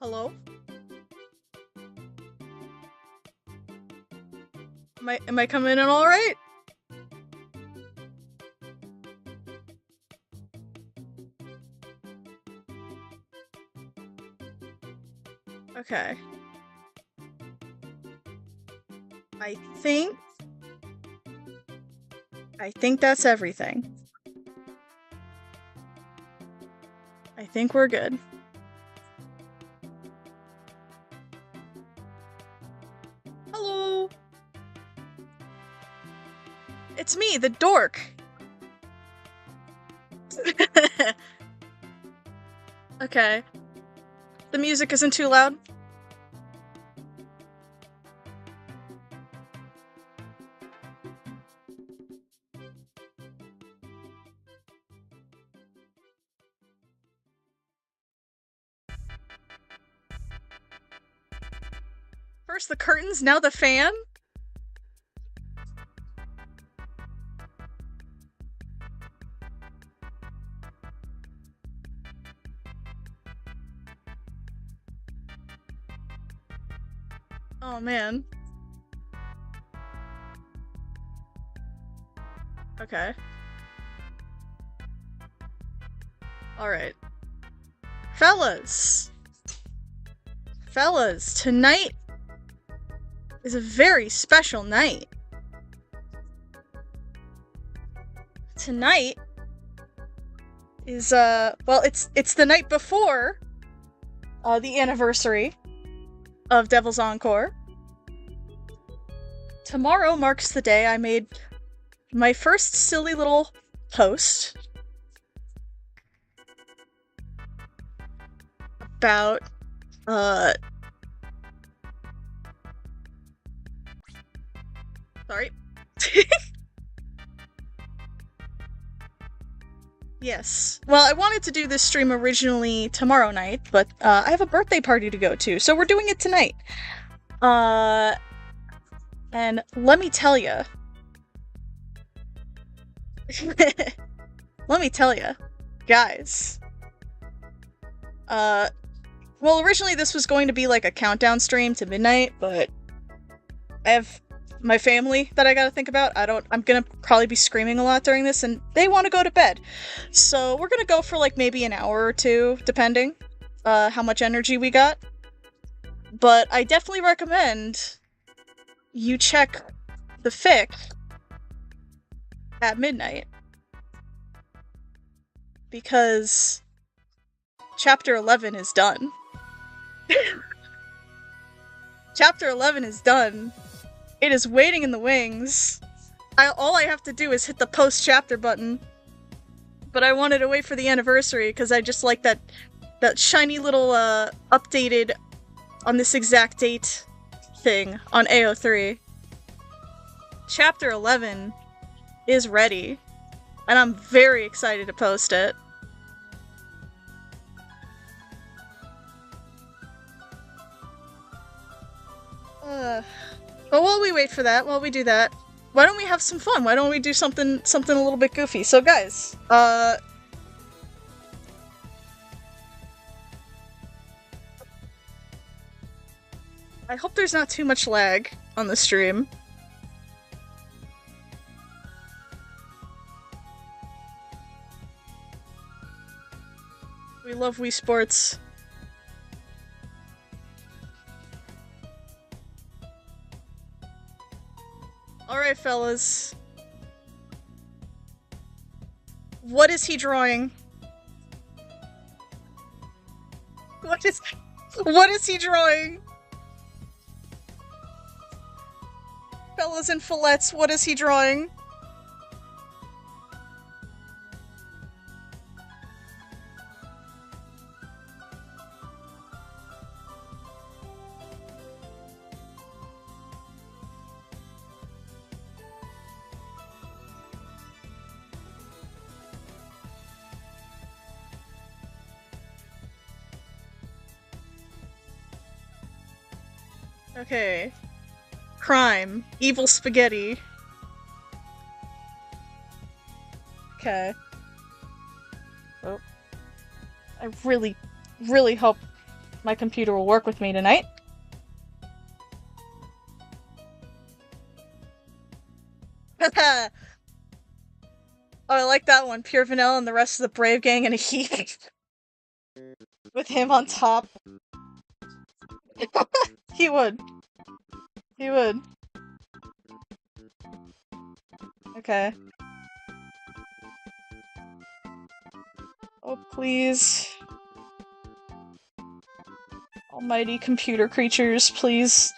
Hello? Am I coming in all right? Okay. I think I think that's everything. I think we're good. Hello. It's me, the dork. Okay. The music isn't too loud. First the curtains, now the fan? Oh man. Okay. Alright. Fellas! Fellas, tonight is a very special night. Tonight is, well, it's the night before, the anniversary of Devil's Encore. Tomorrow marks the day I made my first silly little post about, sorry. Yes. Well, I wanted to do this stream originally tomorrow night, but, I have a birthday party to go to, so we're doing it tonight. And let me tell ya. Let me tell ya. Guys. Well, originally this was going to be like a countdown stream to midnight, but I have my family that I gotta think about. I'm gonna probably be screaming a lot during this, and they want to go to bed. So we're gonna go for like maybe an hour or two, depending, how much energy we got. But I definitely recommend you check the fic at midnight. Because Chapter 11 is done. Chapter 11 is done. It is waiting in the wings. All I have to do is hit the post-chapter button. But I wanted to wait for the anniversary, because I just like that shiny little, updated on this exact date thing on AO3. Chapter 11 is ready, and I'm very excited to post it. But while we wait for that, while we do that, why don't we have some fun? Why don't we do something a little bit goofy? So guys, I hope there's not too much lag on the stream. We love Wii Sports. Alright, fellas. What is he drawing? What is he drawing? Fellas and fillets, what is he drawing? Okay. Crime. Evil spaghetti. Okay. Oh. I really hope my computer will work with me tonight. Oh, I like that one. Pure Vanilla and the rest of the Brave Gang in a heap. With him on top. He would. He would. Okay. Oh, please. Almighty computer creatures, please.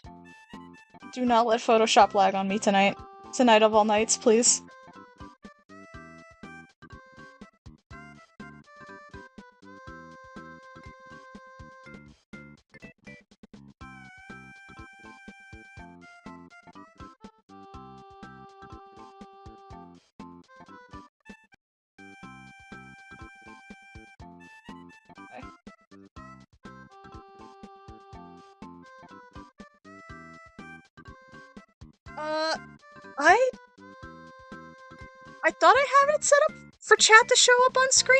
Do not let Photoshop lag on me tonight. Tonight of all nights, please. I thought I had it set up for chat to show up on screen?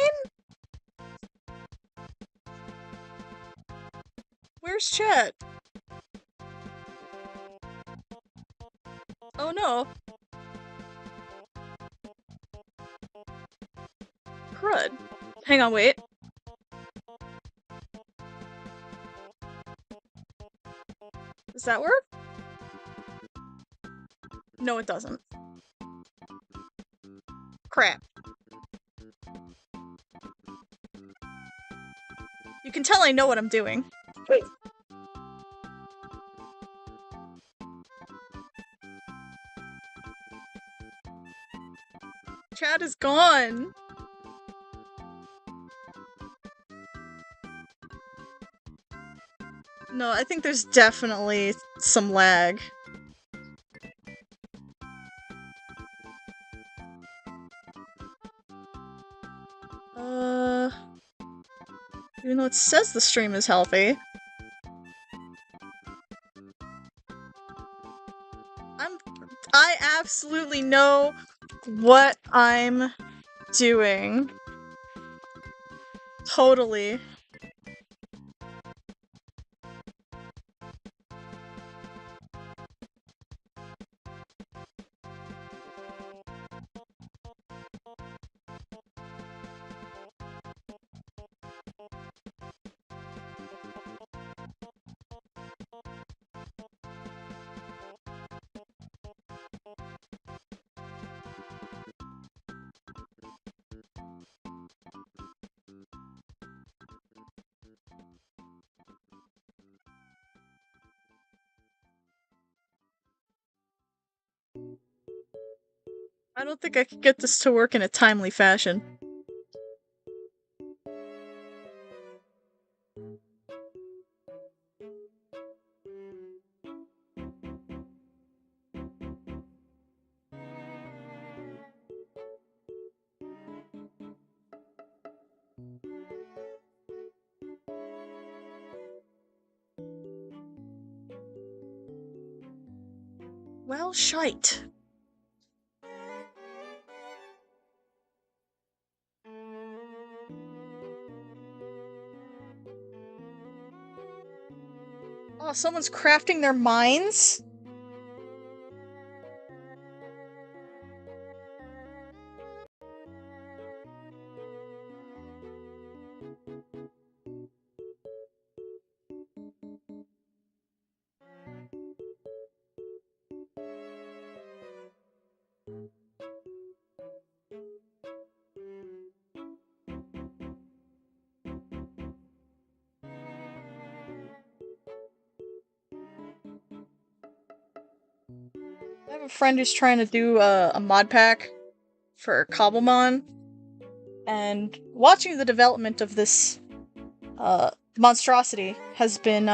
Where's chat? Oh no. Crud. Hang on, wait. Does that work? No, it doesn't. Crap. You can tell I know what I'm doing. Wait. Chat is gone. No, I think there's definitely some lag. Even though it says the stream is healthy. I absolutely know what I'm doing. Totally. I don't think I could get this to work in a timely fashion. Well, shite. Oh, someone's crafting their mines? I have a friend who's trying to do a mod pack for Cobblemon, and watching the development of this monstrosity has been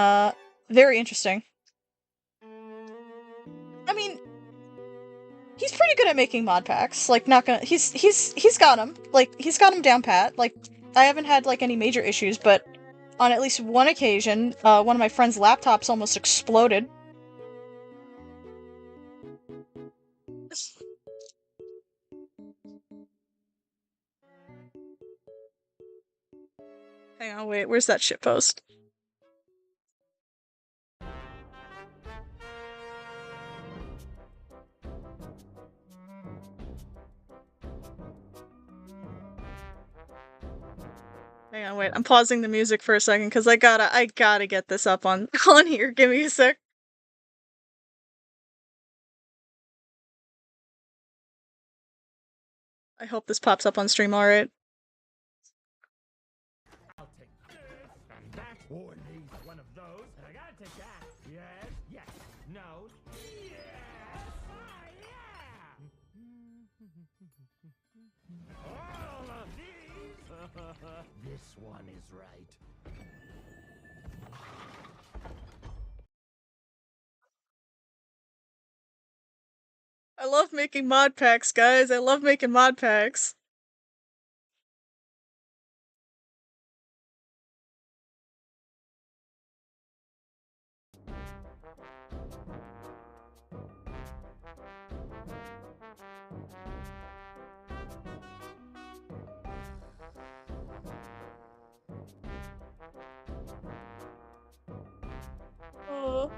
very interesting. I mean, he's pretty good at making mod packs. Like, not gonna he's got them. Like, he's got them down pat. Like, I haven't had like any major issues, but on at least one occasion, one of my friend's laptops almost exploded. Hang on, wait, where's that shitpost? Hang on, wait. I'm pausing the music for a second because I gotta get this up on on here. Give me a sec. I hope this pops up on stream alright. I'll take this and that, or at least one of those, and I gotta take that. Yes, yes, no, yes, yeah. All of these. This one is right. I love making mod packs, guys. I love making mod packs. Oh.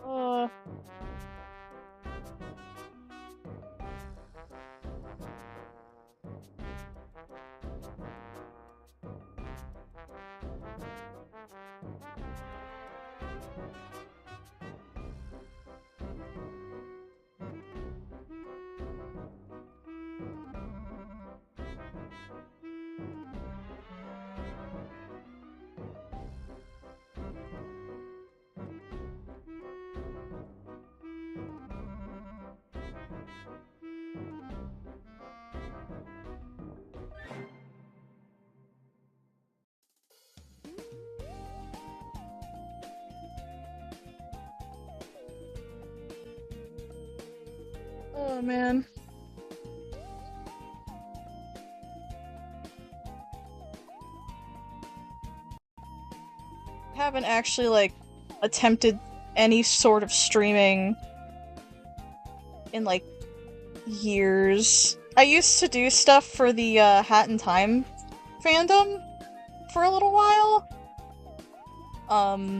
Oh. Oh man. I haven't actually like attempted any sort of streaming in like years. I used to do stuff for the Hat in Time fandom for a little while.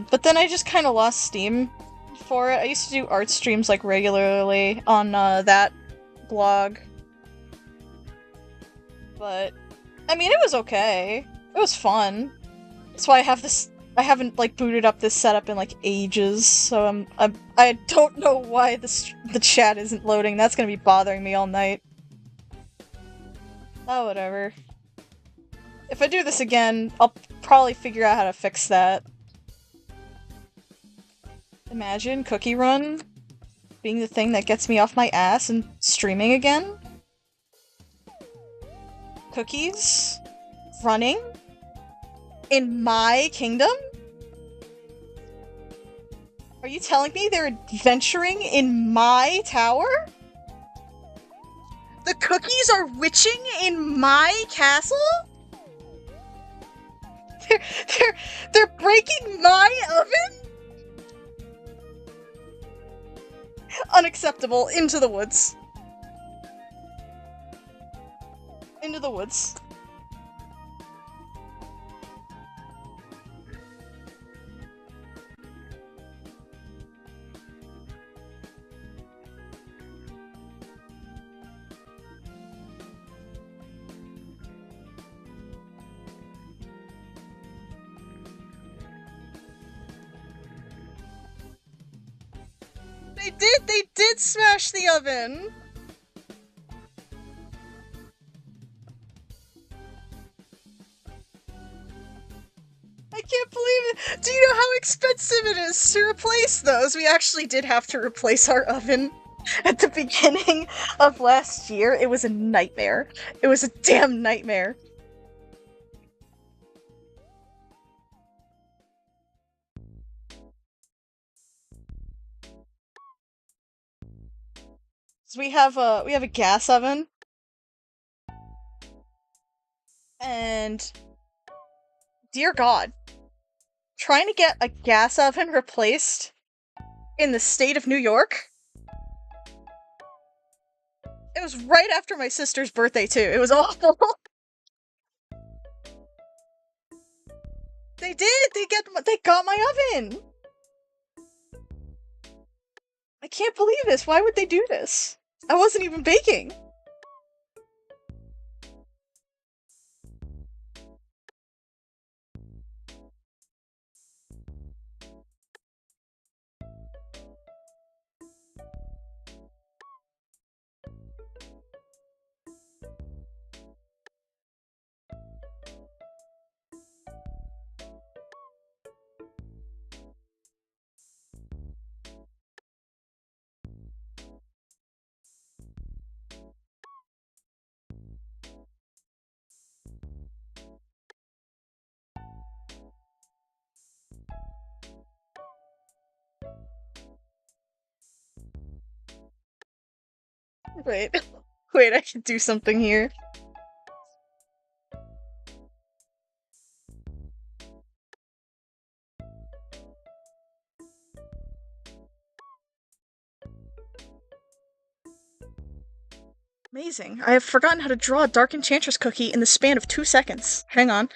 But then I just kind of lost steam for it. I used to do art streams like regularly on that blog. But I mean, it was okay. It was fun. That's why I haven't like booted up this setup in like ages, so I don't know why the chat isn't loading. That's gonna be bothering me all night. Oh, whatever. If I do this again, I'll probably figure out how to fix that. Imagine Cookie Run being the thing that gets me off my ass and streaming again. Cookies running in my kingdom? Are you telling me they're adventuring in my tower? The cookies are witching in my castle? They're breaking my oven? Unacceptable. Into the woods. Into the woods. They did smash the oven! I can't believe it! Do you know how expensive it is to replace those? We actually did have to replace our oven at the beginning of last year. It was a nightmare. It was a damn nightmare. So we have a gas oven. And dear God, trying to get a gas oven replaced in the state of New York? It was right after my sister's birthday, too. It was awful. They did! They got my oven! I can't believe this. Why would they do this? I wasn't even baking. Wait. Wait, I can do something here. Amazing. I have forgotten how to draw a Dark Enchantress cookie in the span of 2 seconds. Hang on.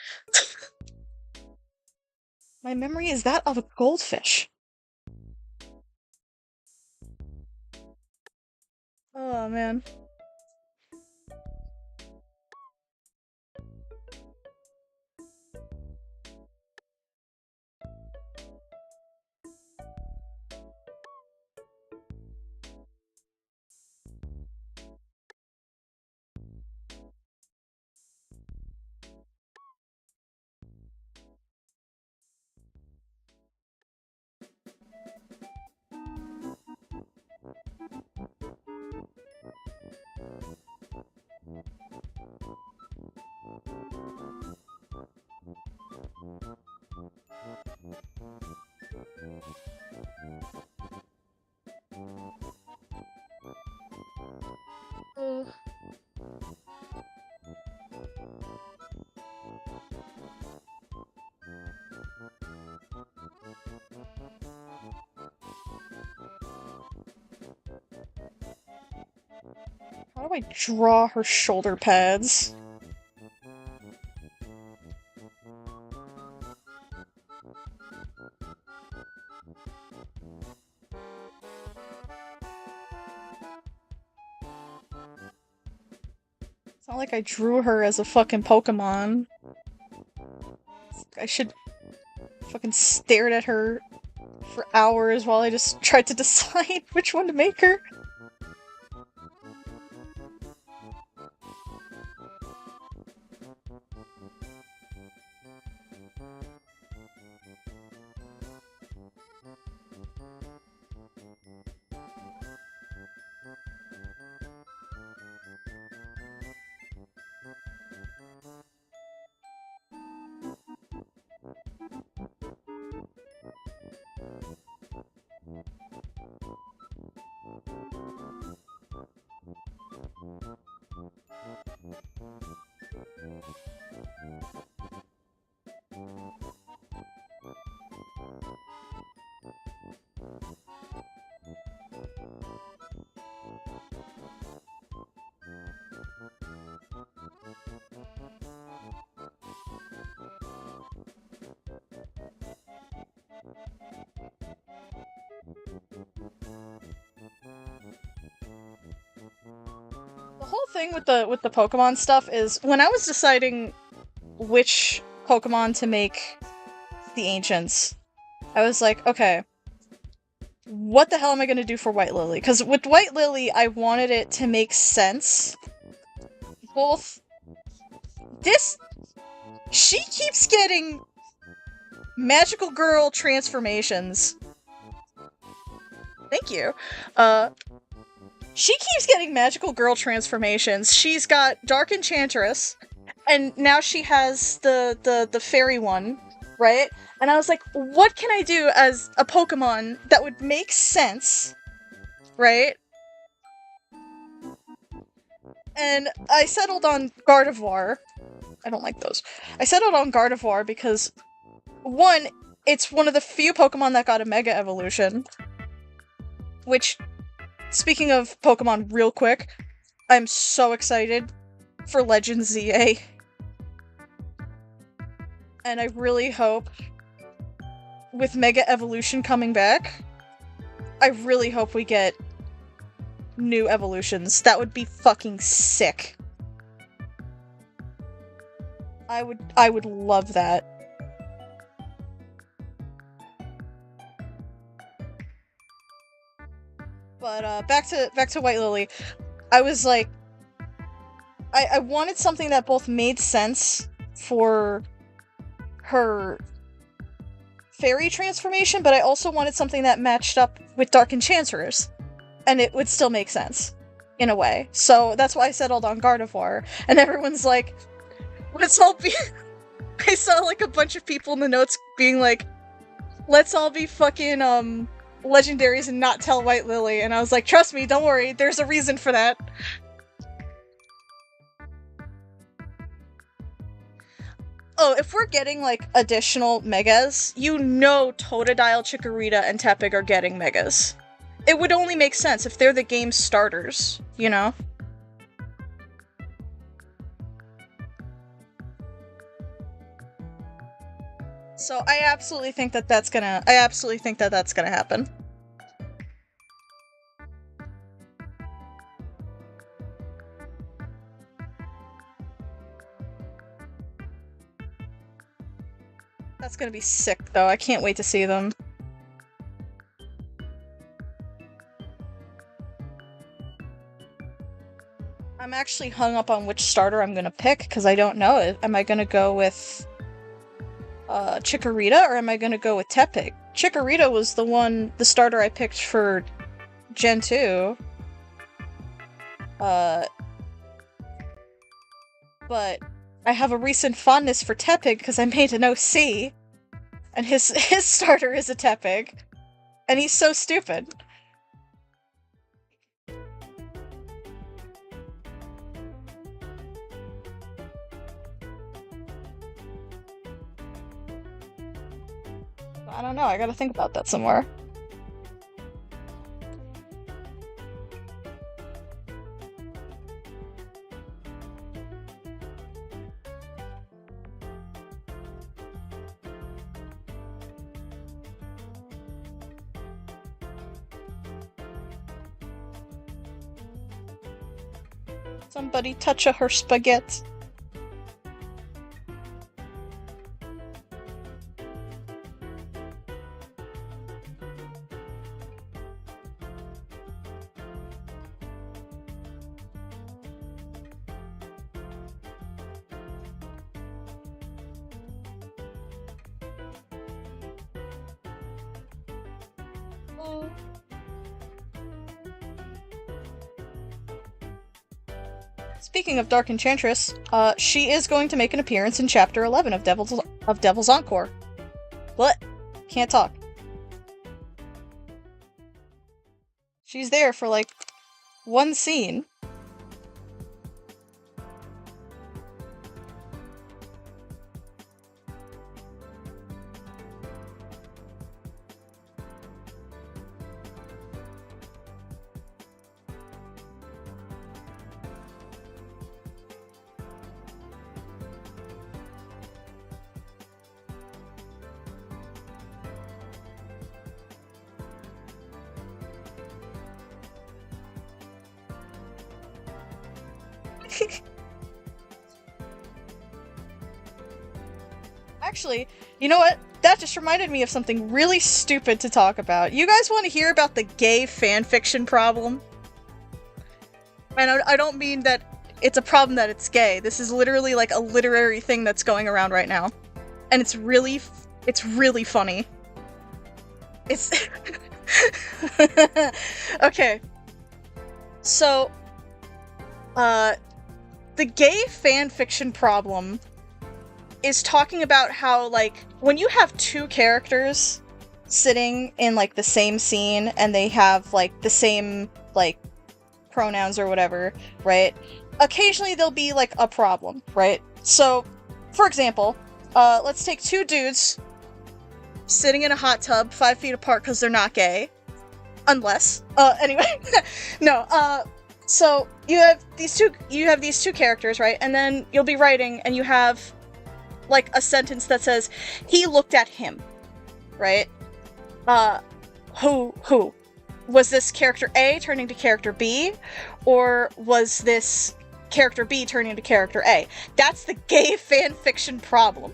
My memory is that of a goldfish. Oh, man. Ugh. How do I draw her shoulder pads? It's not like I drew her as a fucking Pokemon. I should fucking stared at her for hours while I just tried to decide which one to make her. The whole thing with the Pokemon stuff is when I was deciding which Pokemon to make the Ancients, I was like, okay, what the hell am I gonna do for White Lily? Because with White Lily, I wanted it to make sense. Both... She keeps getting magical girl transformations. Thank you. She keeps getting magical girl transformations. She's got Dark Enchantress, and now she has the fairy one, right? And I was like, what can I do as a Pokemon that would make sense, right? And I settled on Gardevoir, I don't like those. I settled on Gardevoir because, one, it's one of the few Pokemon that got a Mega Evolution. Which, speaking of Pokemon real quick, I'm so excited for Legends ZA. And I really hope, with Mega Evolution coming back, I really hope we get new evolutions. That would be fucking sick. I would love that. But back to White Lily. I was like, I wanted something that both made sense for her fairy transformation, but I also wanted something that matched up with Dark Enchantress, and it would still make sense in a way. So that's why I settled on Gardevoir. And everyone's like, let's all be. I saw like a bunch of people in the notes being like, let's all be fucking legendaries and not tell White Lily, and I was like, trust me, don't worry, there's a reason for that. Oh, if we're getting, like, additional Megas, you know Totodile, Chikorita, and Tepig are getting Megas. It would only make sense if they're the game's starters, you know? So I absolutely think that that's gonna happen. That's gonna be sick, though. I can't wait to see them. I'm actually hung up on which starter I'm gonna pick, because I don't know. Am I gonna go with Chikorita, or am I gonna go with Tepig? Chikorita was the starter I picked for Gen 2. But I have a recent fondness for Tepig because I made an OC, and his starter is a Tepig, and he's so stupid. I don't know, I gotta think about that some more. Somebody touch her spaghetti. Speaking of Dark Enchantress, she is going to make an appearance in Chapter 11 of Devil's Encore. What? Can't talk. She's there for, like, one scene. Actually, you know what? That just reminded me of something really stupid to talk about. You guys want to hear about the gay fanfiction problem? And I don't mean that it's a problem that it's gay. This is literally like a literary thing that's going around right now. And it's really funny. It's... Okay. So, the gay fanfiction problem is talking about how, like, when you have two characters sitting in, like, the same scene, and they have, like, the same, like, pronouns or whatever, right? Occasionally there'll be, like, a problem, right? So, for example, let's take two dudes sitting in a hot tub 5 feet apart because they're not gay. Unless. Anyway. No, so you have these two characters, right? And then you'll be writing and you have like a sentence that says, he looked at him, right? Who? Was this character A turning to character B? Or was this character B turning to character A? That's the gay fanfiction problem.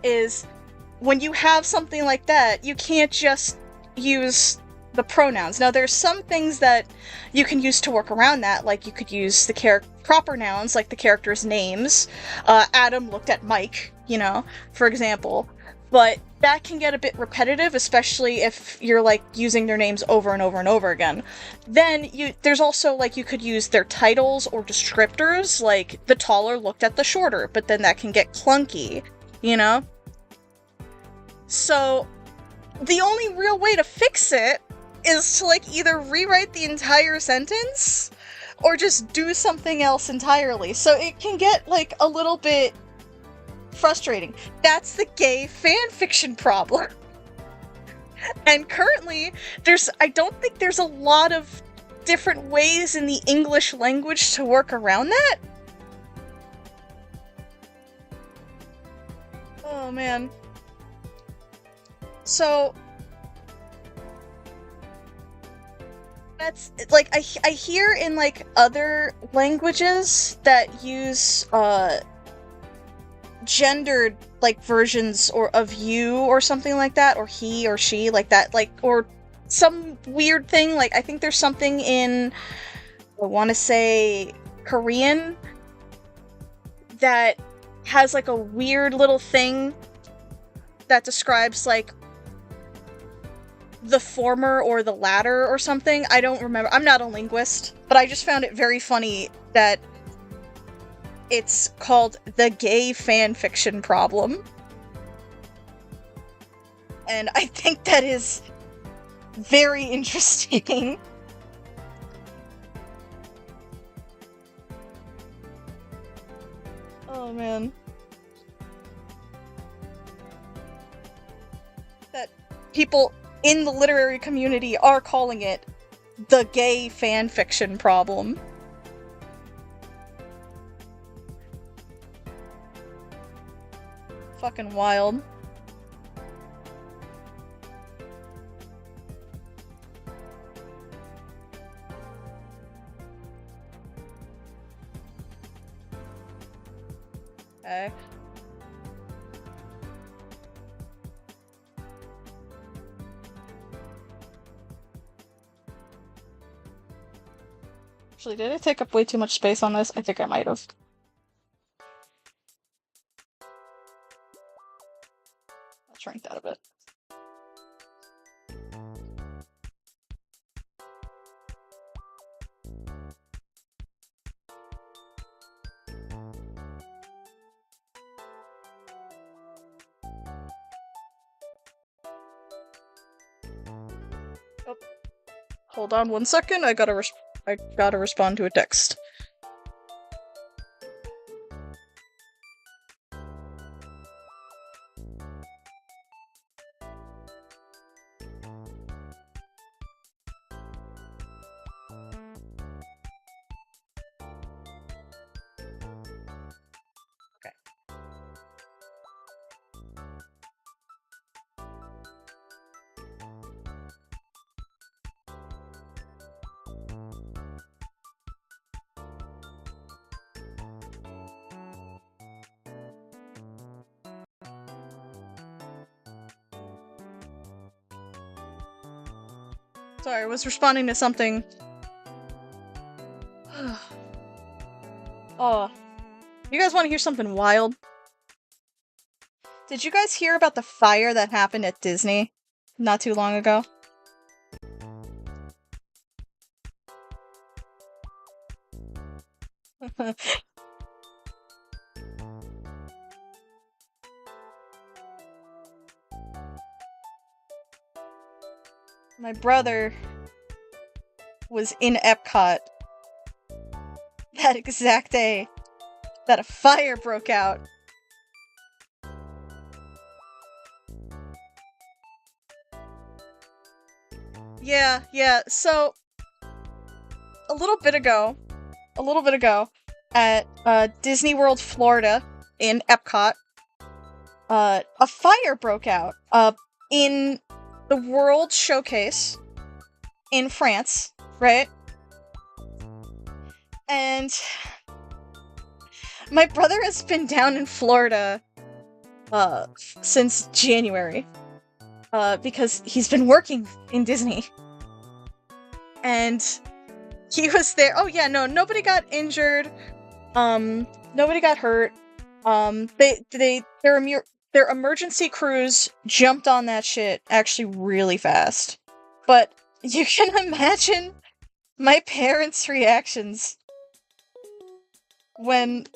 Is when you have something like that, you can't just use the pronouns. Now, there's some things that you can use to work around that, like you could use the proper nouns, like the characters' names. Adam looked at Mike, you know, for example. But that can get a bit repetitive, especially if you're, like, using their names over and over and over again. Then there's also, like, you could use their titles or descriptors, like, the taller looked at the shorter, but then that can get clunky, you know? So, the only real way to fix it is to, like, either rewrite the entire sentence or just do something else entirely. So it can get, like, a little bit frustrating. That's the gay fanfiction problem. And currently, I don't think there's a lot of different ways in the English language to work around that. Oh, man. So that's, like, I hear in, like, other languages that use, gendered, like, versions of you or something like that, or he or she, like that, like, or some weird thing, like, I think there's something in, I want to say, Korean that has, like, a weird little thing that describes, like, the former or the latter or something. I don't remember. I'm not a linguist, but I just found it very funny that it's called the gay fanfiction problem. And I think that is very interesting. Oh, man. That people in the literary community are calling it the gay fanfiction problem. Fucking wild. Okay. Actually, did I take up way too much space on this? I think I might have. I'll shrink that a bit. Oh. Hold on 1 second, I gotta respond to a text. Okay. Sorry, I was responding to something. Oh. You guys want to hear something wild? Did you guys hear about the fire that happened at Disney not too long ago? My brother was in Epcot that exact day that a fire broke out. Yeah, so a little bit ago, at Disney World, Florida, in Epcot, a fire broke out in the World Showcase in France, right? And my brother has been down in Florida since January because he's been working in Disney. And he was there. Oh yeah, no, nobody got injured. Nobody got hurt. Their emergency crews jumped on that shit actually really fast. But you can imagine my parents' reactions when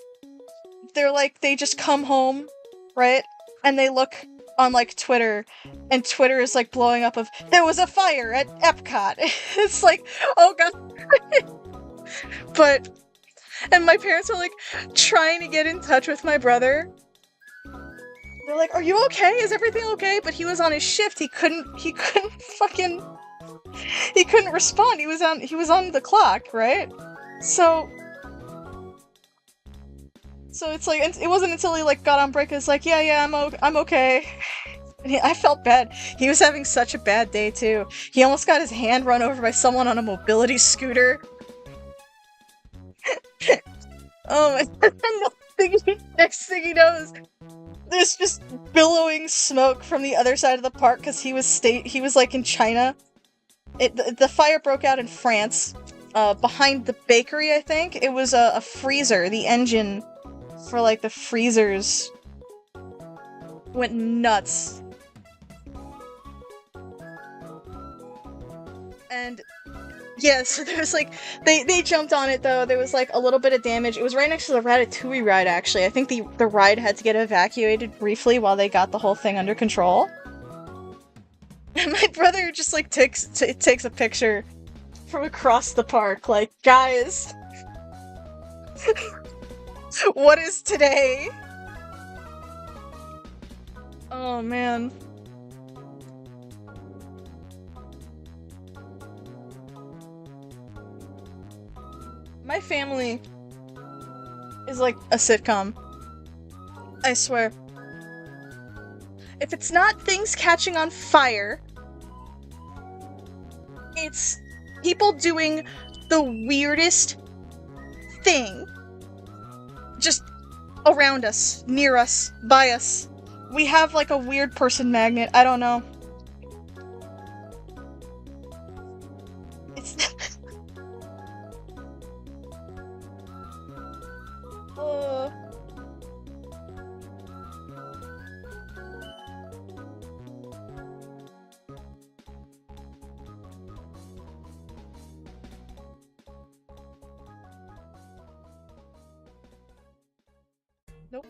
they just come home, right? And they look on, Twitter, and Twitter is, blowing up of, there was a fire at Epcot! It's like, oh god. And my parents are, trying to get in touch with my brother. They're like, are you okay? Is everything okay? But he was on his shift, he couldn't respond, he was on the clock, right? So it's it wasn't until he got on break, it's like, yeah, I'm okay. And I felt bad. He was having such a bad day too. He almost got his hand run over by someone on a mobility scooter. Oh my god. Next thing he knows, there's just billowing smoke from the other side of the park because he was in China. The fire broke out in France, behind the bakery, I think. It was a freezer. The engine for the freezers went nuts. And yeah, so there was they jumped on it though. There was a little bit of damage. It was right next to the Ratatouille ride, actually. I think the ride had to get evacuated briefly while they got the whole thing under control. And my brother just takes a picture from across the park, guys, what is today? Oh man. My family is like a sitcom. I swear. If it's not things catching on fire, it's people doing the weirdest thing just around us, near us, by us. We have a weird person magnet. I don't know. It's Nope.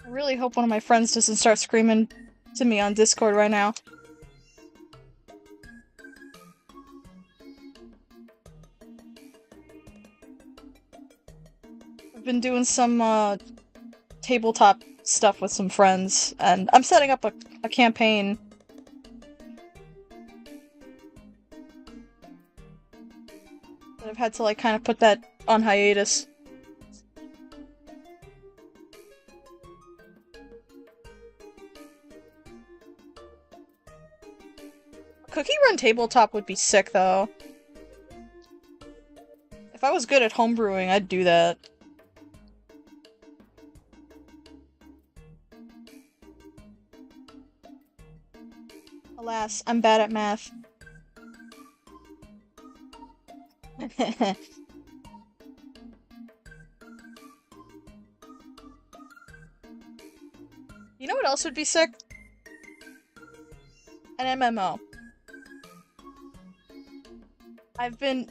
I really hope one of my friends doesn't start screaming to me on Discord right now. I've been doing some, tabletop stuff with some friends, and I'm setting up a campaign. But I've had to, kind of put that on hiatus. Cookie Run Tabletop would be sick, though. If I was good at homebrewing, I'd do that. Alas, I'm bad at math. You know what else would be sick? An MMO. I've played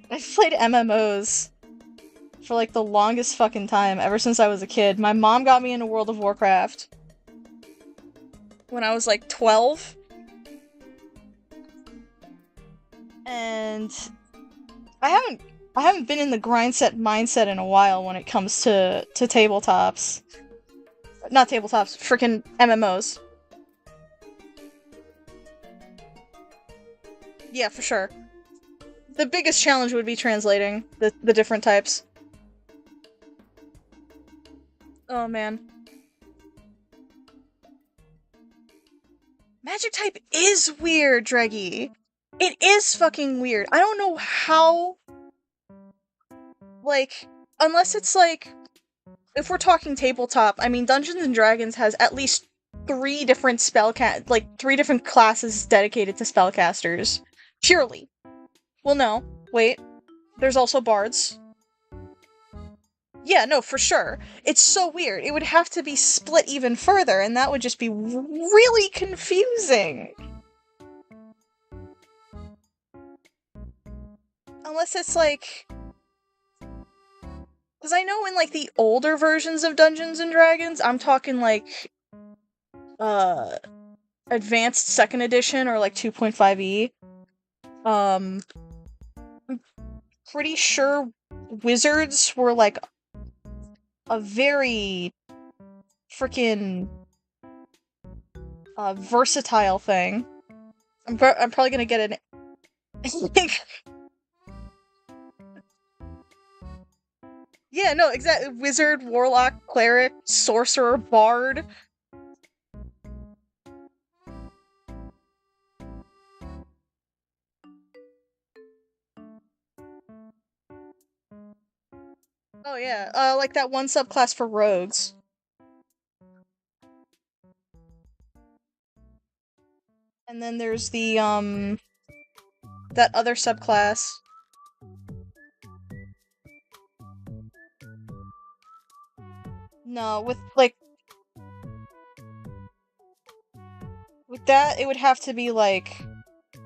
MMOs for like the longest fucking time, ever since I was a kid. My mom got me into World of Warcraft when I was like 12. And I haven't been in the grind set mindset in a while when it comes to tabletops. Not tabletops, freaking MMOs. Yeah, for sure. The biggest challenge would be translating the different types. Oh man. Magic type is weird, Dreggy. It is fucking weird. I don't know how... Like, unless it's like... If we're talking tabletop, I mean, Dungeons and Dragons has at least 3 different 3 different classes dedicated to spellcasters. Purely. Well, no. Wait. There's also bards. Yeah, no, for sure. It's so weird. It would have to be split even further, and that would just be really confusing. Unless it's like... Because I know in, like, the older versions of Dungeons and Dragons, I'm talking, like, Advanced 2nd Edition or, like, 2.5e. I'm pretty sure wizards were, like, a very freaking versatile thing. I'm probably gonna get an... Yeah, no, exactly. Wizard, warlock, cleric, sorcerer, bard. Oh yeah, like that one subclass for rogues. And then there's the, that other subclass. No, with that, it would have to be, like,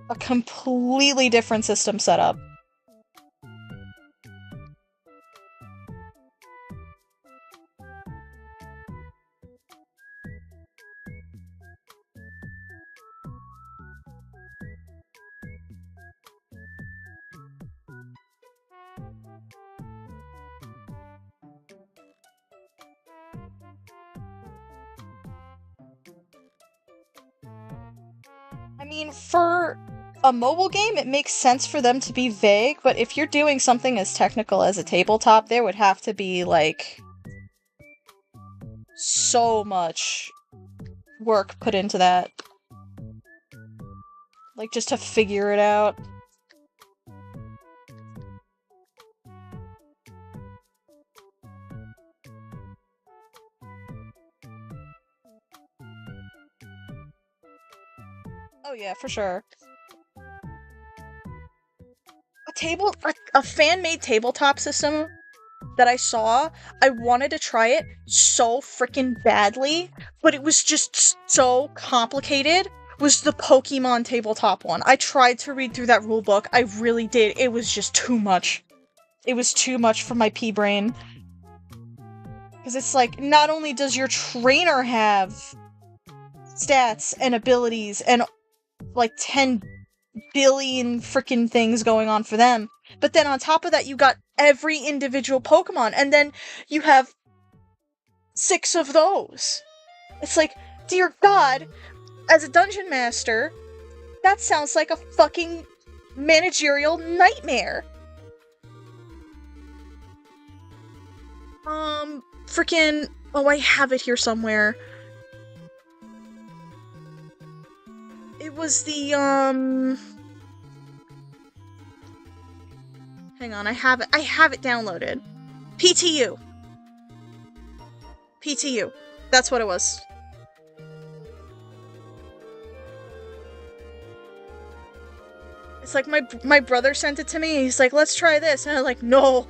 a completely different system setup. I mean, for a mobile game, it makes sense for them to be vague, but if you're doing something as technical as a tabletop, there would have to be, like, so much work put into that. Like, just to figure it out. Oh yeah, for sure. A fan-made tabletop system that I saw, I wanted to try it so freaking badly, but it was just so complicated, was the Pokemon tabletop one. I tried to read through that rulebook, I really did, it was just too much. It was too much for my pea brain. Because it's like, not only does your trainer have stats and abilities and like 10 billion freaking things going on for them, but then on top of that you got every individual Pokemon, and then you have 6 of those. It's like, dear God, as a dungeon master, that sounds like a fucking managerial nightmare. Freaking... Oh, I have it here somewhere. It was the, Hang on, I have it downloaded. PTU. PTU. That's what it was. It's like my brother sent it to me, he's like, let's try this, and I'm like, no!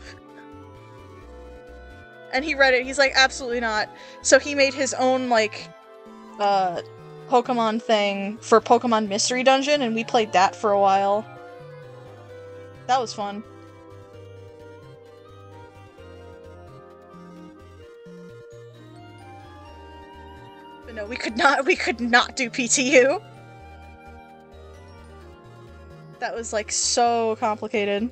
And he read it, he's like, absolutely not. So he made his own, like, Pokemon thing for Pokemon Mystery Dungeon, and we played that for a while. That was fun. We could not do PTU. That was like so complicated.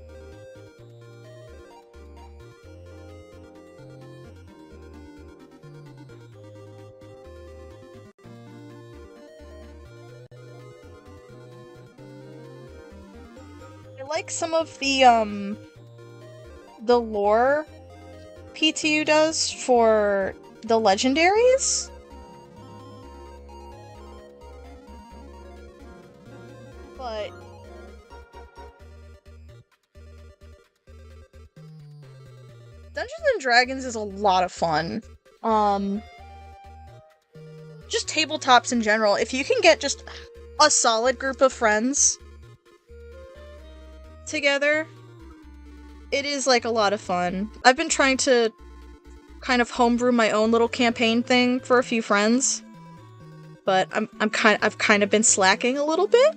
I like some of the lore PTU does for the legendaries. But Dungeons and Dragons is a lot of fun. Just tabletops in general. If you can get just a solid group of friends together, it is like a lot of fun. I've been trying to kind of homebrew my own little campaign thing for a few friends, but I've kind of been slacking a little bit.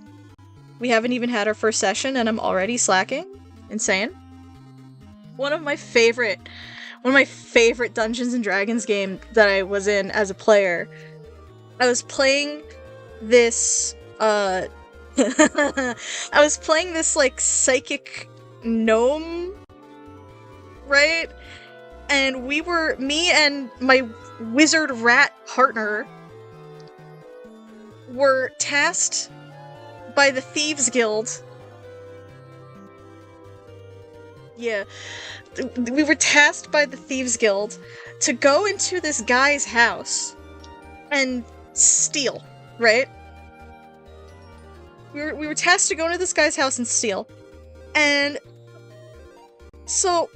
We haven't even had our first session and I'm already slacking. Insane. One of my favorite Dungeons and Dragons game that I was in as a player. I was playing this I was playing this like psychic gnome, right? And me and my wizard rat partner were tasked by the Thieves Guild. Yeah. We were tasked by the Thieves Guild to go into this guy's house and steal, right? We were tasked to go into this guy's house and steal. And so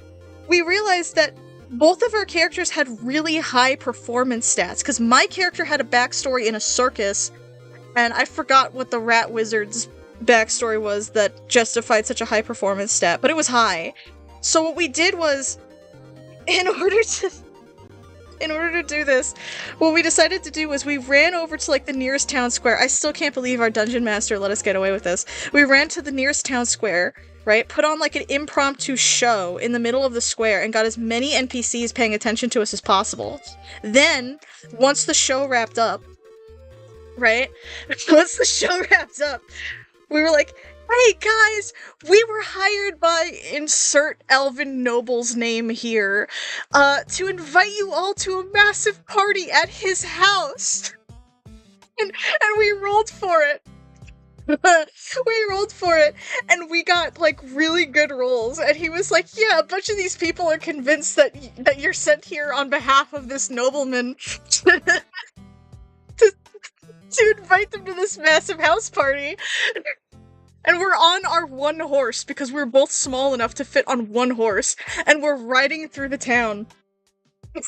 we realized that both of our characters had really high performance stats, because my character had a backstory in a circus, and I forgot what the Rat Wizard's backstory was that justified such a high performance stat, but it was high. So what we did was, in order to do this, what we decided to do was we ran over to like the nearest town square. I still can't believe our dungeon master let us get away with this. We ran to the nearest town square, right? Put on like an impromptu show in the middle of the square and got as many NPCs paying attention to us as possible. Then, once the show wrapped up, right? Once the show wrapped up, we were like, hey guys, we were hired by insert elven noble's name here, to invite you all to a massive party at his house. And we rolled for it. We rolled for it, and we got, like, really good rolls, and he was like, yeah, a bunch of these people are convinced that you're sent here on behalf of this nobleman to invite them to this massive house party. And we're on our one horse, because we're both small enough to fit on one horse, and we're riding through the town. And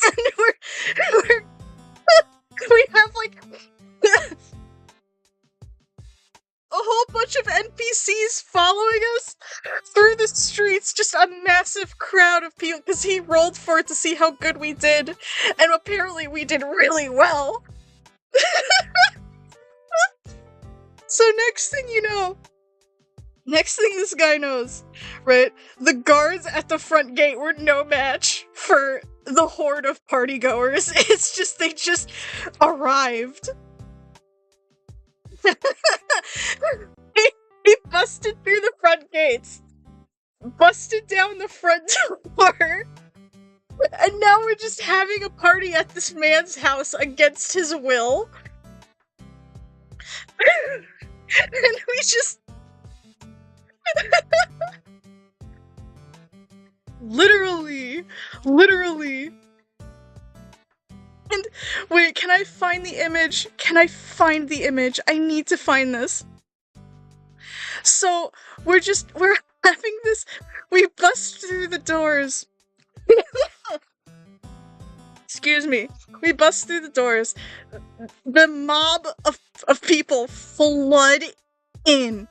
we have, like, a whole bunch of NPCs following us through the streets, just a massive crowd of people, because he rolled for it to see how good we did, and apparently we did really well. So next thing this guy knows, right, the guards at the front gate were no match for the horde of partygoers. It's just, they just arrived. He busted through the front gates, busted down the front door, and now we're just having a party at this man's house against his will. And we just... Literally. And wait, can I find the image? I need to find this. So, we're having this, we bust through the doors. Excuse me. We bust through the doors. The mob of people flood in.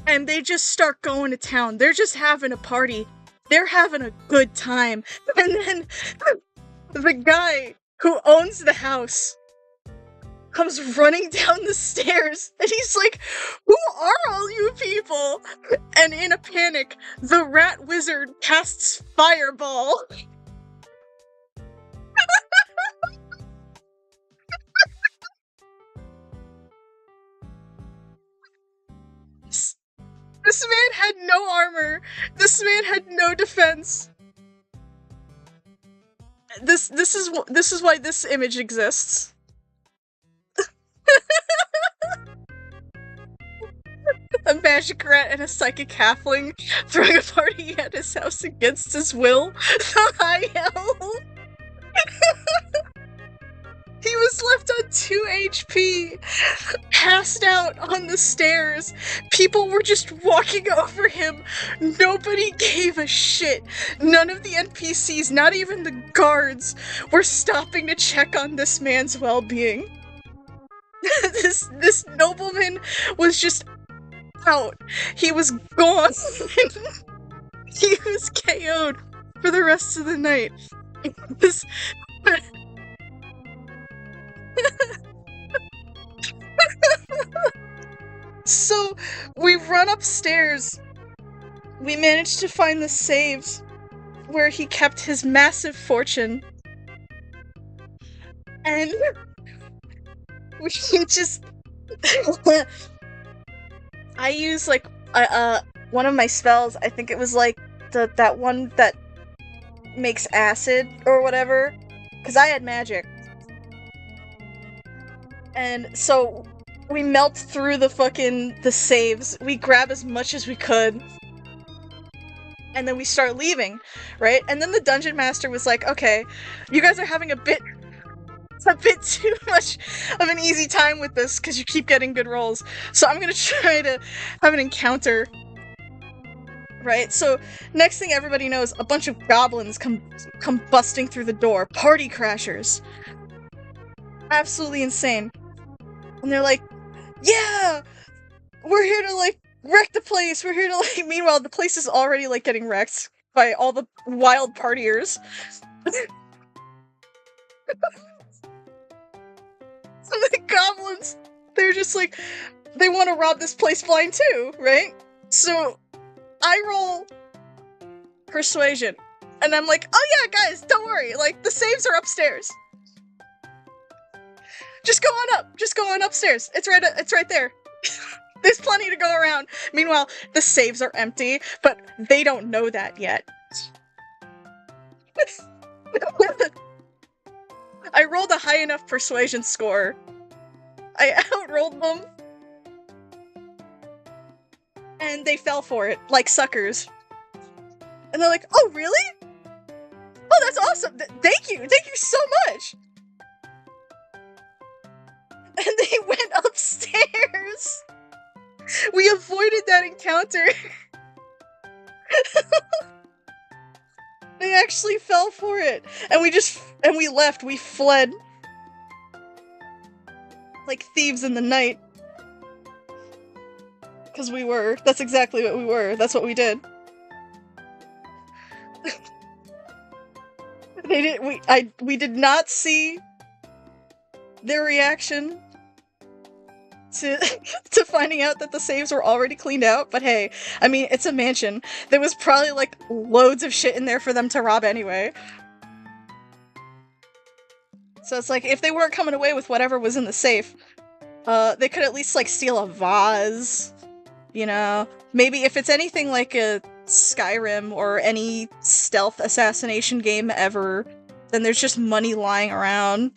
And they just start going to town. They're just having a party. They're having a good time. And then the guy who owns the house comes running down the stairs, and he's like, who are all you people? And in a panic, the Rat Wizard casts Fireball. This man had no armor. This man had no defense. This is why this image exists. A magic rat and a psychic halfling throwing a party at his house against his will. The high hell. He was left on 2 HP, passed out on the stairs. People were just walking over him. Nobody gave a shit. None of the NPCs, not even the guards, were stopping to check on this man's well-being. This nobleman was just out. He was gone. He was KO'd for the rest of the night. This... So, we run upstairs. We managed to find the saves where he kept his massive fortune. And we just... I use, like, one of my spells. I think it was, like, that one that makes acid or whatever. Because I had magic. And so we melt through the saves. We grab as much as we could. And then we start leaving, right? And then the dungeon master was like, okay, you guys are having a bit too much of an easy time with this because you keep getting good rolls. So I'm gonna try to have an encounter. Right? So next thing everybody knows, a bunch of goblins come busting through the door. Party crashers. Absolutely insane. And they're like, yeah! We're here to, like, wreck the place! We're here to, like... Meanwhile, the place is already, like, getting wrecked by all the wild partiers. So the goblins, they're just like, they want to rob this place blind too, right? So I roll persuasion. And I'm like, oh yeah, guys, don't worry. Like, the saves are upstairs. Just go on up. Just go on upstairs. It's right there. There's plenty to go around. Meanwhile, the saves are empty, but they don't know that yet. I rolled a high enough persuasion score. I outrolled them. And they fell for it, like suckers. And they're like, oh, really? Oh, that's awesome! Thank you! Thank you so much! And they went upstairs! We avoided that encounter! They actually fell for it! And we left, we fled. Like thieves in the night. Because we were. That's exactly what we were. That's what we did. We did not see their reaction to finding out that the saves were already cleaned out, but hey, I mean, it's a mansion. There was probably, like, loads of shit in there for them to rob anyway. So it's like, if they weren't coming away with whatever was in the safe, they could at least, like, steal a vase, you know? Maybe if it's anything like a Skyrim or any stealth assassination game ever, then there's just money lying around.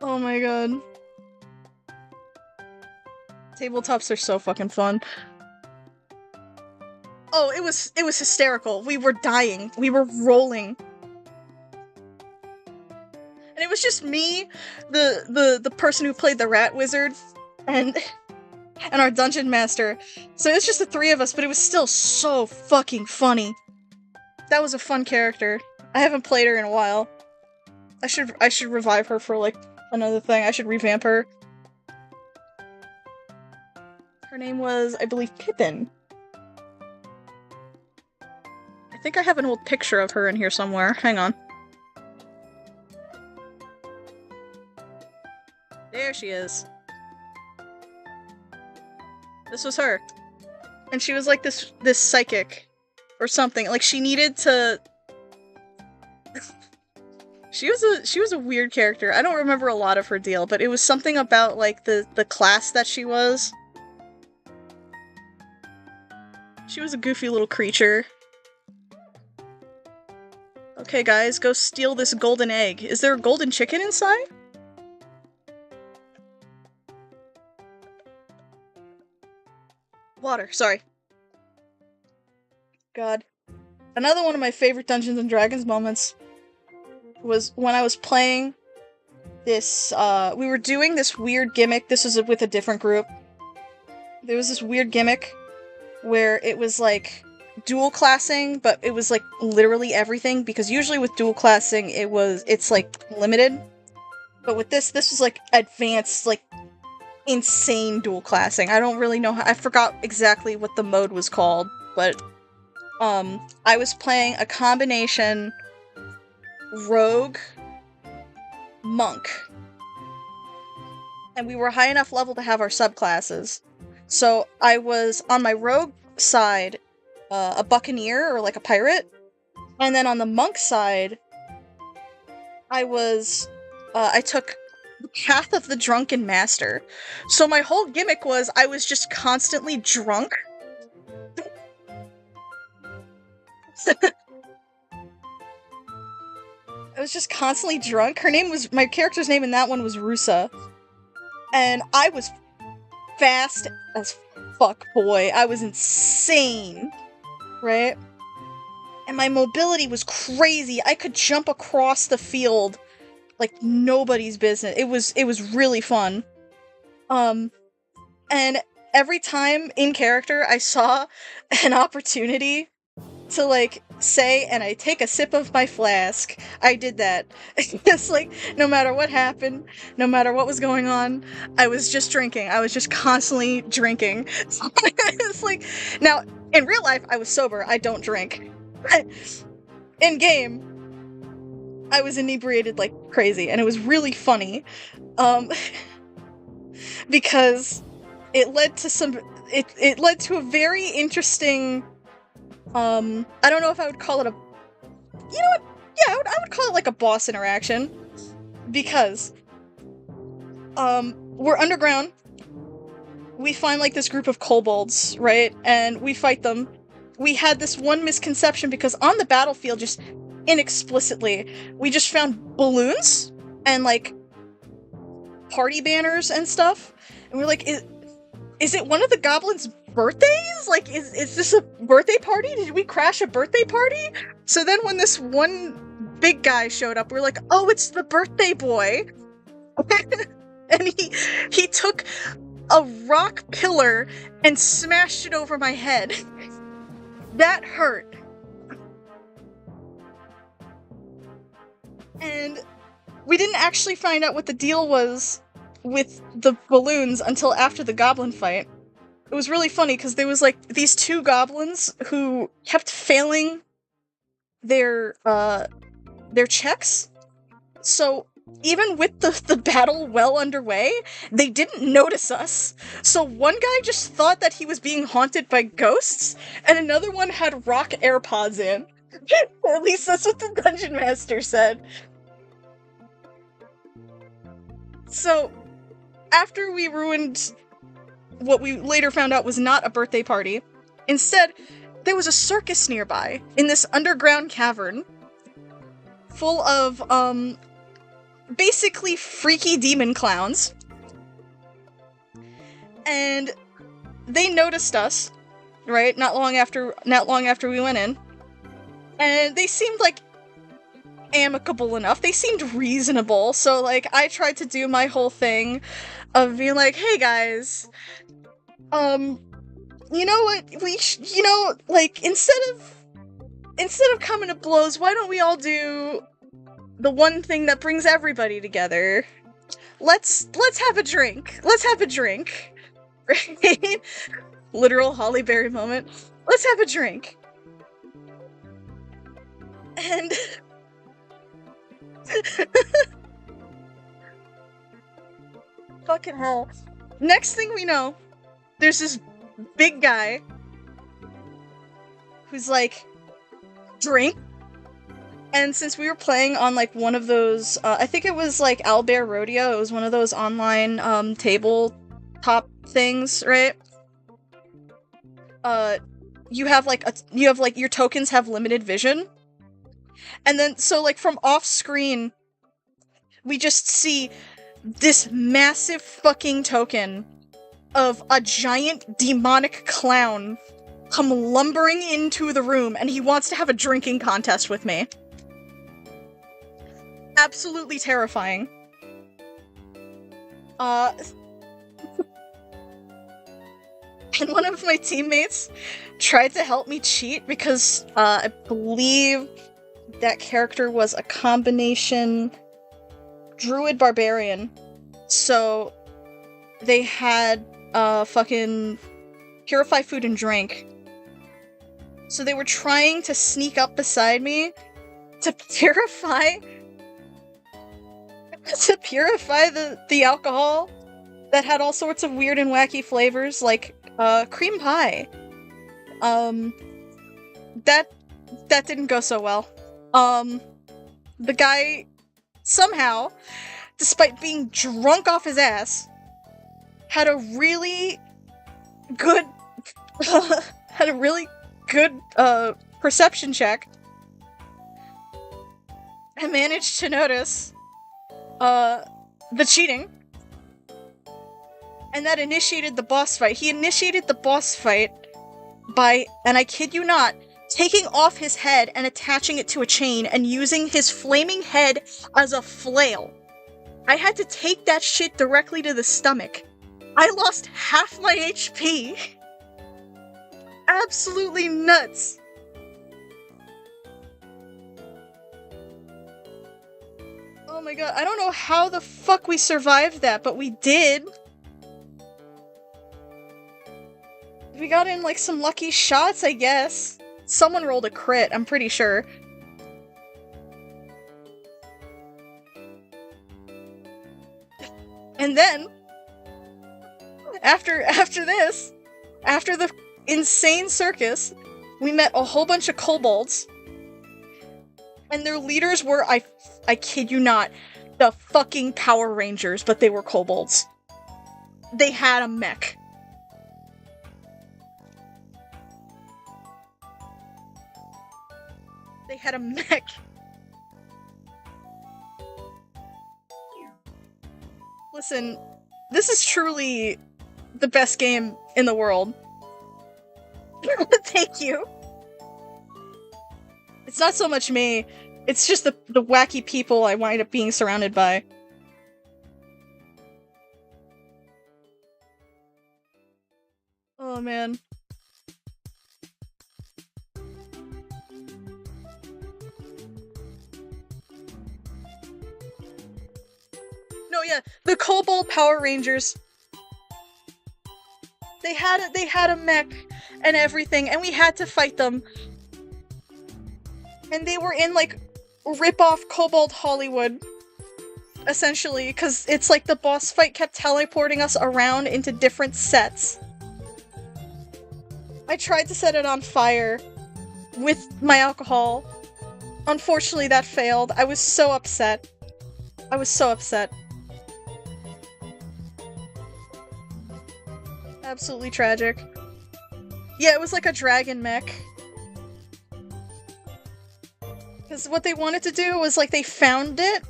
Oh my god. Tabletops are so fucking fun. Oh, it was hysterical. We were dying. We were rolling. And it was just me, the person who played the rat wizard, and our dungeon master. So it's just the three of us, but it was still so fucking funny. That was a fun character. I haven't played her in a while. I should revive her for, like, another thing. I should revamp her. Her name was, I believe, Pippin. I think I have an old picture of her in here somewhere. Hang on. There she is. This was her. And she was like this psychic or something. Like, she needed to She was a weird character. I don't remember a lot of her deal, but it was something about like the class that she was. She was a goofy little creature. Okay, guys, go steal this golden egg. Is there a golden chicken inside? Water, sorry. God. Another one of my favorite Dungeons and Dragons moments was when I was playing this, we were doing this weird gimmick. This was with a different group. There was this weird gimmick where it was like dual classing, but it was like literally everything, because usually with dual classing it's like limited. But with this was like advanced, like insane dual classing. I don't really know how, I forgot exactly what the mode was called, but I was playing a combination rogue monk, and we were high enough level to have our subclasses. So I was on my rogue side a buccaneer, or like a pirate, and then on the monk side I took the Path of the Drunken Master. So my whole gimmick was I was just constantly drunk. I was just constantly drunk. My character's name in that one was Rusa. And I was fast as fuck, boy. I was insane. Right? And my mobility was crazy. I could jump across the field like nobody's business. It was really fun. And every time in character I saw an opportunity to like say, and I take a sip of my flask, I did that. It's like, no matter what happened, no matter what was going on, I was just drinking. I was just constantly drinking. It's like, now, in real life, I was sober. I don't drink. In game, I was inebriated like crazy, and it was really funny. Because it led to it led to a very interesting, I don't know if I would call it a, you know what, yeah, I would call it like a boss interaction, because, we're underground, we find like this group of kobolds, right, and we fight them. We had this one misconception, because on the battlefield, just inexplicitly, we just found balloons, and like, party banners and stuff, and we're like, is it one of the goblins' birthdays? Like, is this a birthday party? Did we crash a birthday party? So then when this one big guy showed up, we're like, oh, it's the birthday boy. And he took a rock pillar and smashed it over my head. That hurt. And we didn't actually find out what the deal was with the balloons until after the goblin fight. It was really funny, because there was like these two goblins who kept failing their checks. So even with the battle well underway, they didn't notice us. So one guy just thought that he was being haunted by ghosts, and another one had rock AirPods in. Or at least that's what the Dungeon Master said. So, after we ruined what we later found out was not a birthday party, instead, there was a circus nearby, in this underground cavern, full of, basically freaky demon clowns. And they noticed us, right, not long after we went in, and they seemed like amicable enough. They seemed reasonable, so like I tried to do my whole thing of being like, hey guys, you know what, like, instead of coming to blows, why don't we all do the one thing that brings everybody together? Let's have a drink. Let's have a drink. Right? Literal Holly Berry moment. Let's have a drink. And fucking hell. Next thing we know, there's this big guy who's like, drink? And since we were playing on like one of those, I think it was like Owlbear Rodeo, it was one of those online tabletop things, right? You have like your tokens have limited vision. And then so like from off screen, we just see this massive fucking token of a giant demonic clown come lumbering into the room, and he wants to have a drinking contest with me. Absolutely terrifying. And one of my teammates tried to help me cheat because I believe that character was a combination druid barbarian. So they had fucking purify food and drink. So they were trying to sneak up beside me to purify the alcohol that had all sorts of weird and wacky flavors, like cream pie. That didn't go so well. The guy somehow, despite being drunk off his ass, had a really good perception check and managed to notice the cheating. And that initiated the boss fight. He initiated the boss fight by, and I kid you not, taking off his head and attaching it to a chain and using his flaming head as a flail. I had to take that shit directly to the stomach. I lost half my HP. Absolutely nuts. Oh my god, I don't know how the fuck we survived that, but we did. We got in, like, some lucky shots, I guess. Someone rolled a crit, I'm pretty sure. And then, after the insane circus, we met a whole bunch of kobolds. And their leaders were, I kid you not, the fucking Power Rangers, but they were kobolds. They had a mech. They had a mech. Listen, this is truly the best game in the world. Thank you. It's not so much me, it's just the wacky people I wind up being surrounded by. Oh man. No, yeah, the Kobold Power Rangers. They had a mech and everything, and we had to fight them. And they were in, like, rip-off Kobold Hollywood, essentially, because it's like the boss fight kept teleporting us around into different sets. I tried to set it on fire with my alcohol. Unfortunately, that failed. I was so upset. I was so upset. Absolutely tragic. Yeah, it was like a dragon mech. Because what they wanted to do was, like, they found it,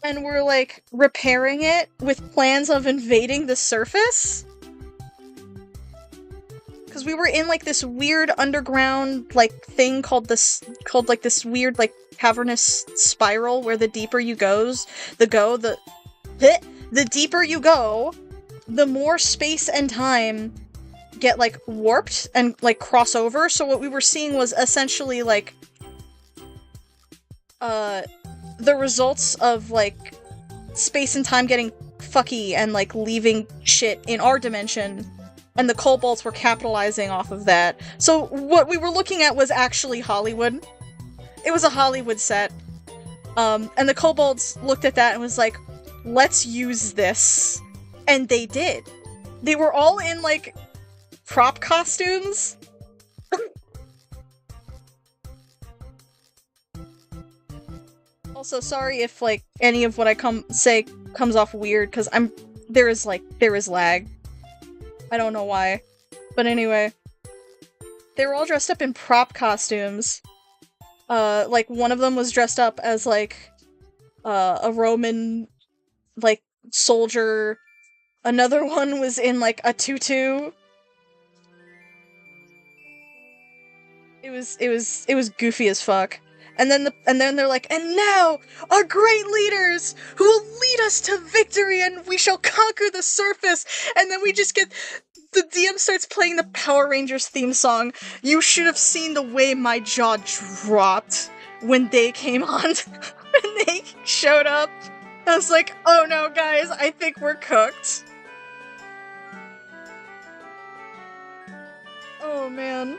and were, like, repairing it with plans of invading the surface. Because we were in, like, this weird underground, like, thing called this weird, like, cavernous spiral, where the deeper you the deeper you go, the more space and time get, like, warped and, like, cross over. So what we were seeing was essentially, like, the results of, like, space and time getting fucky and, like, leaving shit in our dimension, and the kobolds were capitalizing off of that. So what we were looking at was actually Hollywood. It was a Hollywood set. And the kobolds looked at that and was like, let's use this. And they did. They were all in, like, prop costumes. Also, sorry if, like, any of what I say comes off weird, because there is lag. I don't know why. But anyway. They were all dressed up in prop costumes. Like, one of them was dressed up as, like, a Roman, like, soldier. Another one was in, like, a tutu. It was goofy as fuck. And then they're like, and now, our great leaders, who will lead us to victory, and we shall conquer the surface! And then we just get, the DM starts playing the Power Rangers theme song. You should have seen the way my jaw dropped when they came on, when they showed up. I was like, oh no, guys, I think we're cooked. Oh man.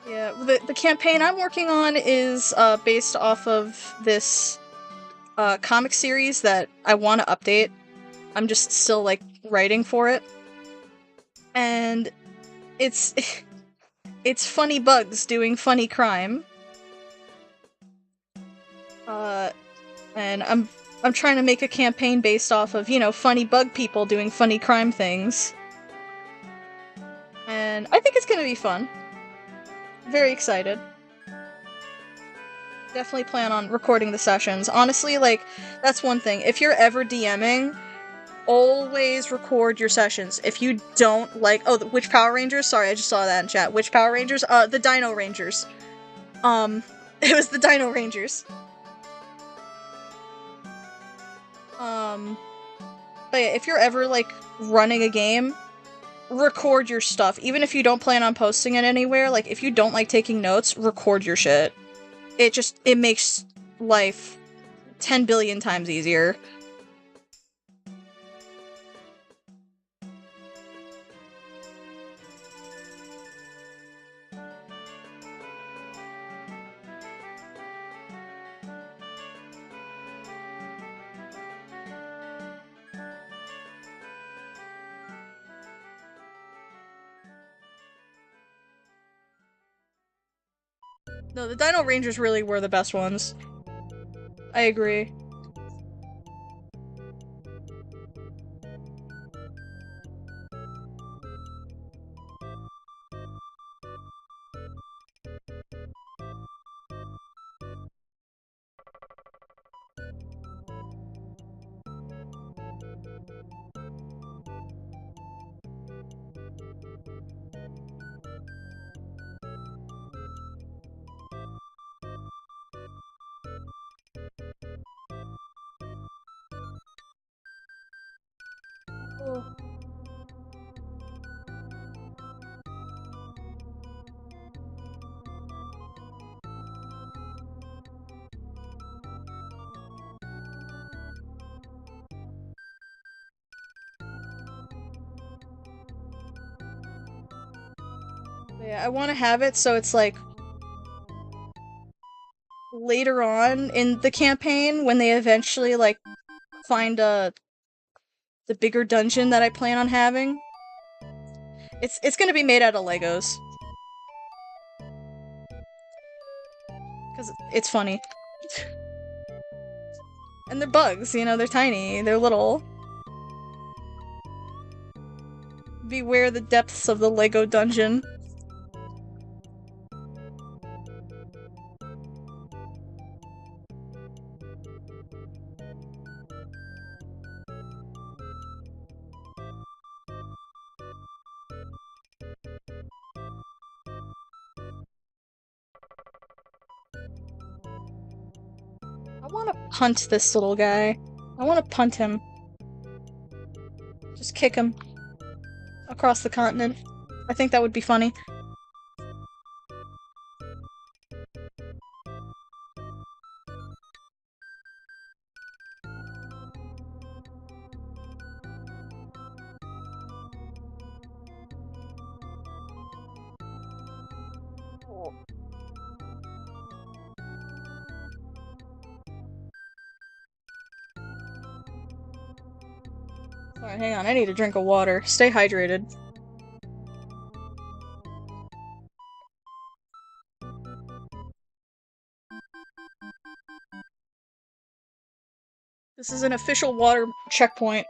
Yeah, the campaign I'm working on is based off of this comic series that I want to update. I'm just still, like, writing for it. And it's it's funny bugs doing funny crime. And I'm trying to make a campaign based off of, you know, funny bug people doing funny crime things. And I think it's gonna be fun. Very excited. Definitely plan on recording the sessions. Honestly, like, that's one thing. If you're ever DMing, always record your sessions. If you don't like— oh, which Power Rangers? Sorry, I just saw that in chat. Which Power Rangers? The Dino Rangers. It was the Dino Rangers. But yeah, if you're ever, like, running a game, record your stuff. Even if you don't plan on posting it anywhere, like, if you don't like taking notes, record your shit. It makes life 10 billion times easier. No, the Dino Rangers really were the best ones. I agree. Oh. Yeah, I want to have it so it's like later on in the campaign when they eventually, like, find the bigger dungeon that I plan on having. It's gonna be made out of Legos. Because it's funny. And they're bugs, you know, they're tiny, they're little. Beware the depths of the Lego dungeon. I want to punt this little guy. I want to punt him. Just kick him across the continent. I think that would be funny. Alright, hang on, I need a drink of water. Stay hydrated. This is an official water checkpoint.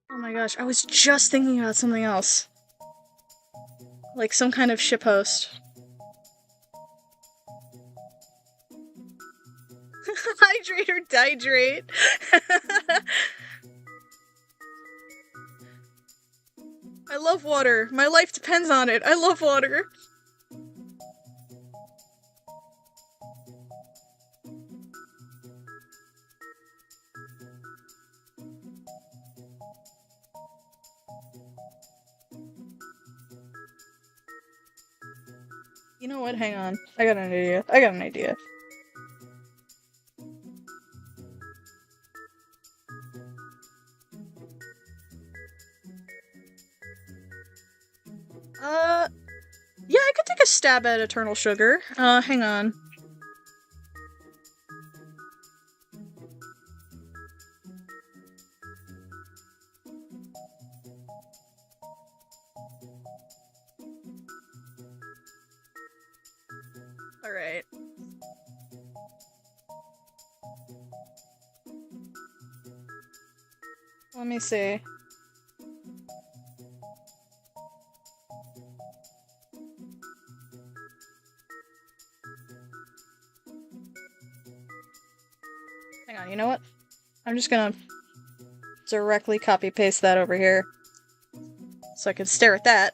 Oh my gosh, I was just thinking about something else. Like some kind of shippost. Hydrate or dihydrate. I love water. My life depends on it. I love water. You know what? Hang on. I got an idea. I got an idea. Yeah, I could take a stab at Eternal Sugar. Hang on. Alright. Let me see. Hang on, you know what? I'm just gonna directly copy-paste that over here. So I can stare at that.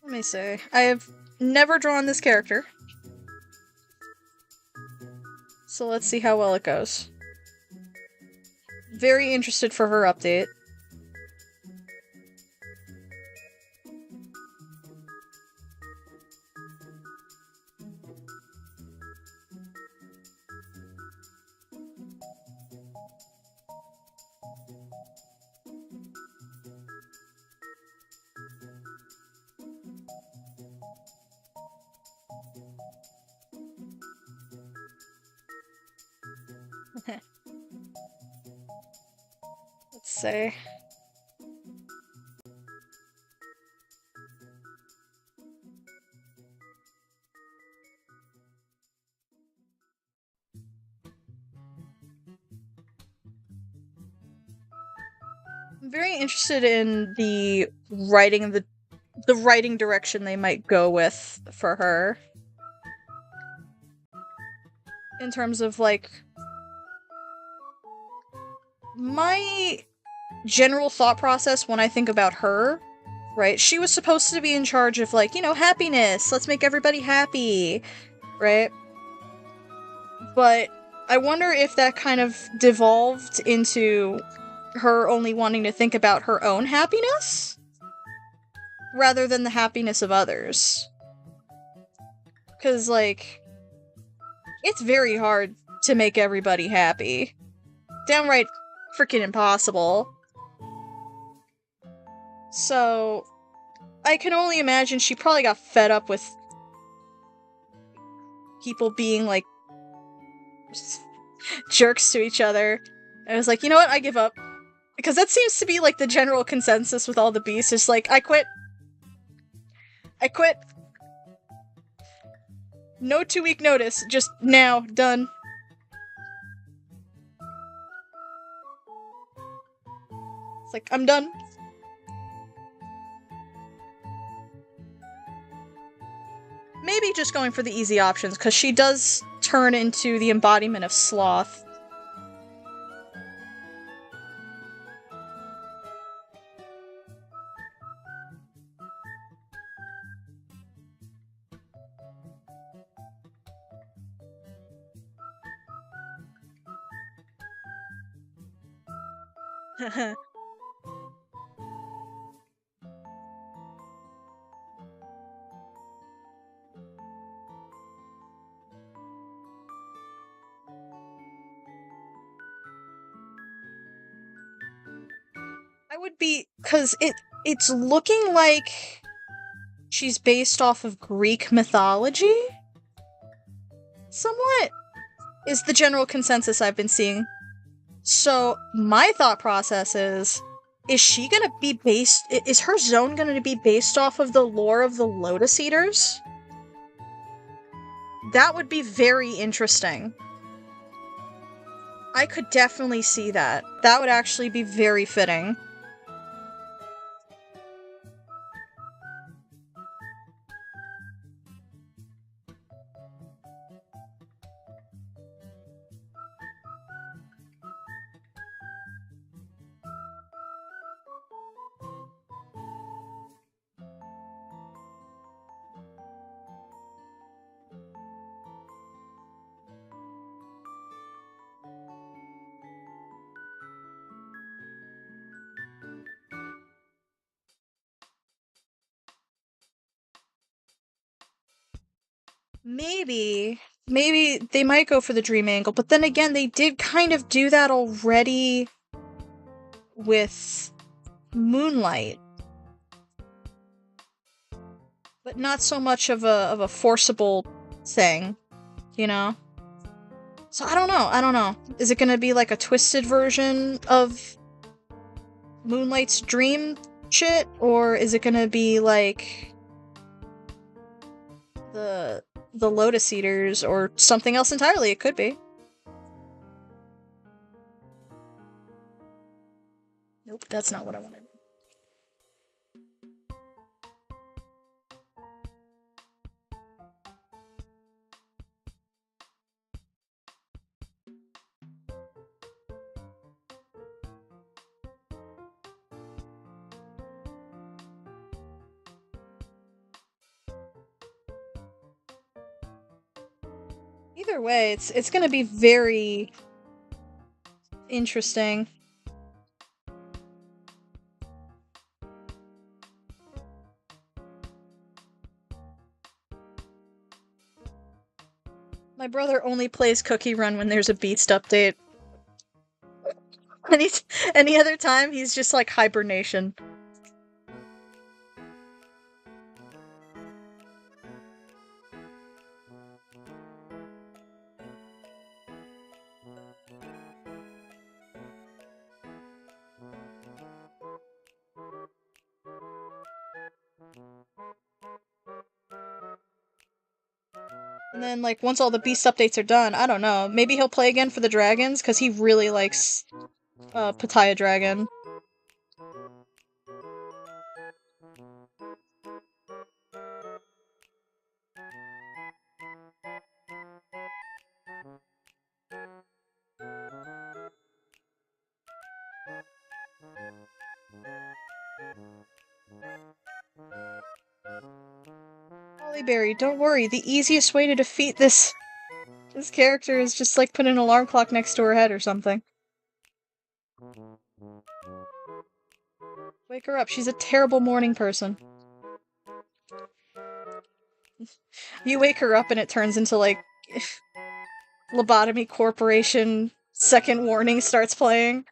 Let me see. I have never drawn this character. So let's see how well it goes. Very interested for her update. Let's see. I'm very interested in the writing the writing direction they might go with for her. In terms of like my general thought process when I think about her, right? She was supposed to be in charge of like, you know, happiness. Let's make everybody happy, right? But I wonder if that kind of devolved into her only wanting to think about her own happiness rather than the happiness of others. Because, like, it's very hard to make everybody happy. Downright freaking impossible. So, I can only imagine she probably got fed up with people being, like, jerks to each other. And I was like, you know what? I give up. Because that seems to be, like, the general consensus with all the beasts. It's like, I quit. I quit. No 2-week notice. Just now. Done. It's like, I'm done. Maybe just going for the easy options, because she does turn into the embodiment of sloth. I would be, cause it's looking like she's based off of Greek mythology? Somewhat is the general consensus I've been seeing. So my thought process is she gonna be based, is her zone gonna be based off of the lore of the Lotus Eaters? That would be very interesting. I could definitely see that. That would actually be very fitting. Maybe. Maybe they might go for the dream angle, but then again, they did kind of do that already with Moonlight. But not so much of a forcible thing, you know? So I don't know. Is it gonna be like a twisted version of Moonlight's dream shit? Or is it gonna be like the Lotus Eaters or something else entirely? It could be. Nope, that's not what I wanted. Either way, it's gonna be very interesting. My brother only plays Cookie Run when there's a Beast update. Any other time, he's just like hibernation. And then, like, once all the Beast updates are done, I don't know, maybe he'll play again for the dragons, because he really likes, Pattaya Dragon. Hollyberry, don't worry, the easiest way to defeat this character is just, like, put an alarm clock next to her head or something. Wake her up, she's a terrible morning person. You wake her up and it turns into, like, Lobotomy Corporation Second Warning starts playing.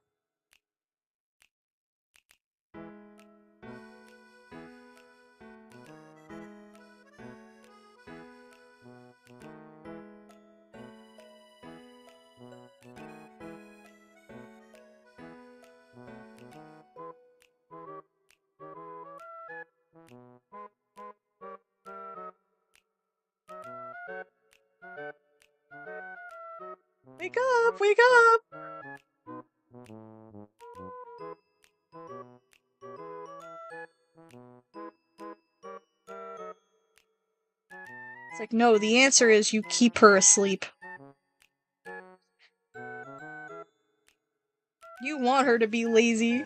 Wake up! Wake up! It's like, no, the answer is you keep her asleep. You want her to be lazy.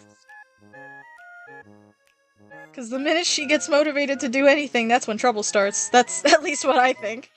Because the minute she gets motivated to do anything, that's when trouble starts. That's at least what I think.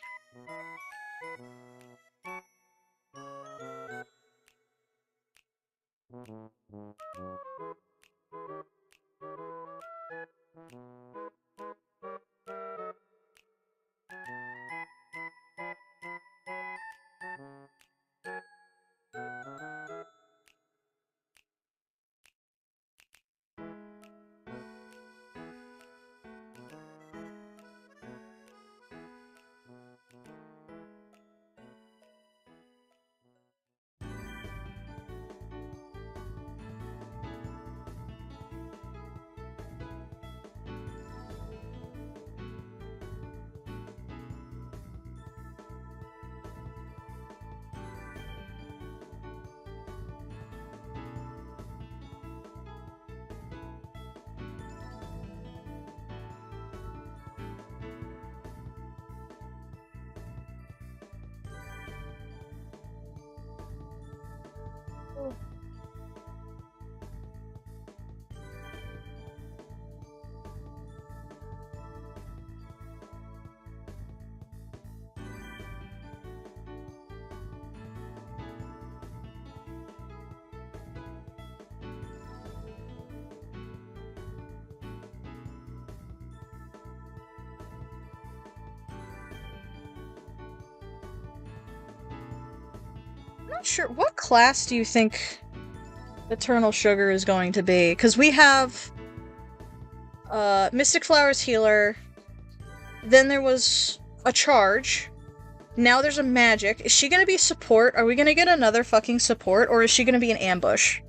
I'm not sure. What class do you think Eternal Sugar is going to be? Because we have Mystic Flowers Healer, then there was a Charge, now there's a Magic. Is she gonna be support? Are we gonna get another fucking support, or is she gonna be an ambush?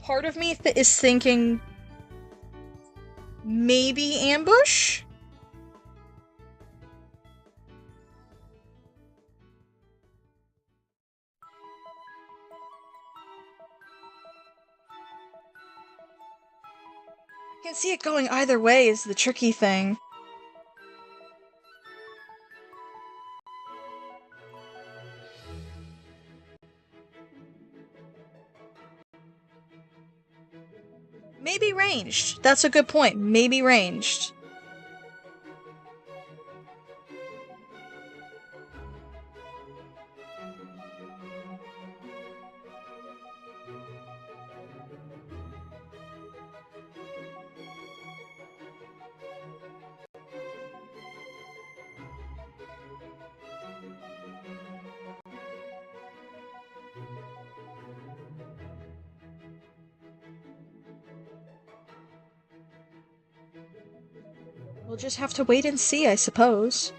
Part of me is thinking maybe ambush? I can see it going either way is the tricky thing. Maybe ranged. That's a good point. Maybe ranged. We'll just have to wait and see, I suppose.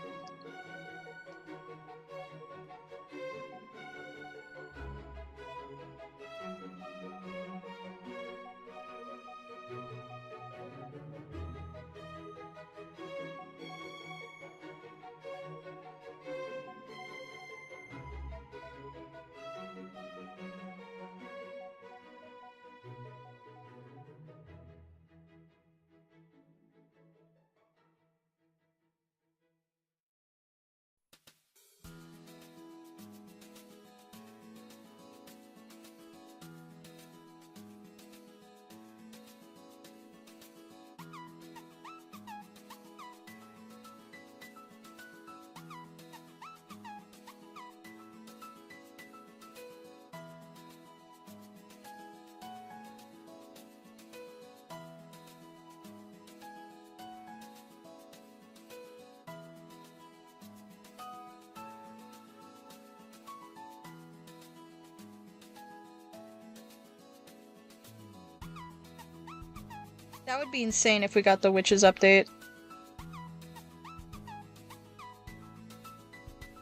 That would be insane if we got the Witches update.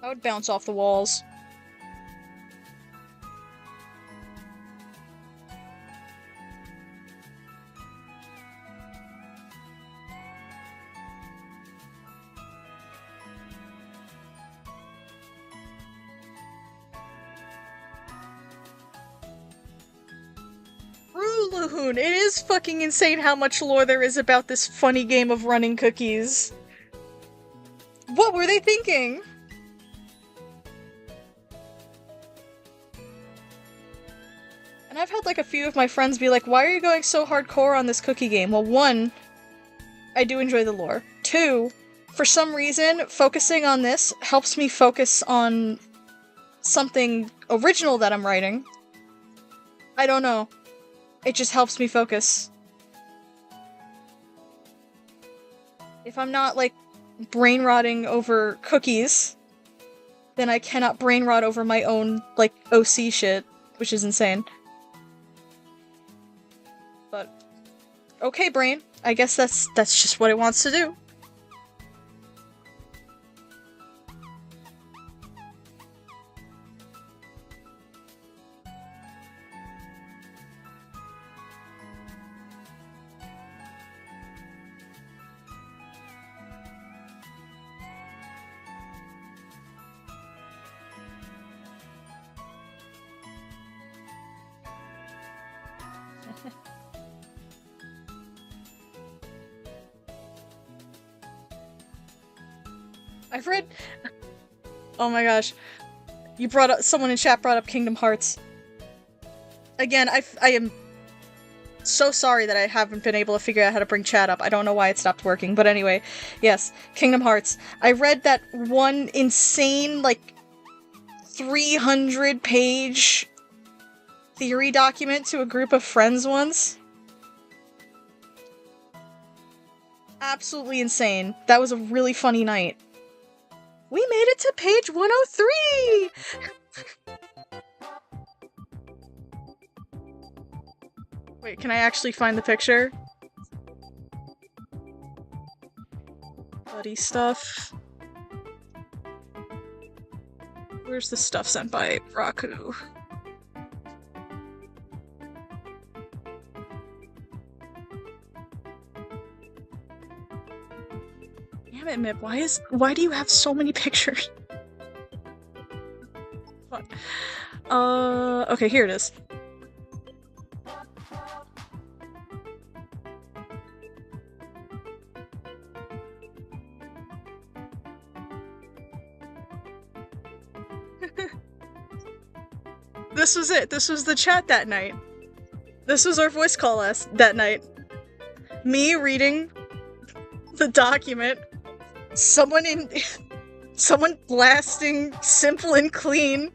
I would bounce off the walls. It is fucking insane how much lore there is about this funny game of running cookies. What were they thinking? And I've had like a few of my friends be like, why are you going so hardcore on this cookie game? Well, one, I do enjoy the lore. Two, for some reason, focusing on this helps me focus on something original that I'm writing. I don't know. It just helps me focus. If I'm not, like, brain rotting over cookies, then I cannot brain rot over my own, like, OC shit, which is insane. But, okay, brain. I guess that's just what it wants to do. I've read... Oh my gosh. You brought up- someone in chat brought up Kingdom Hearts. Again, I am so sorry that I haven't been able to figure out how to bring chat up. I don't know why it stopped working, but anyway. Yes, Kingdom Hearts. I read that one insane, like, 300-page theory document to a group of friends once. Absolutely insane. That was a really funny night. We made it to page 103! Wait, can I actually find the picture? Buddy stuff. Where's the stuff sent by Raku? Damn it, Mip, why do you have so many pictures? Fuck. Okay, here it is. This was it. This was the chat that night. This was our voice call that night. Me reading the document. Someone blasting Simple and Clean.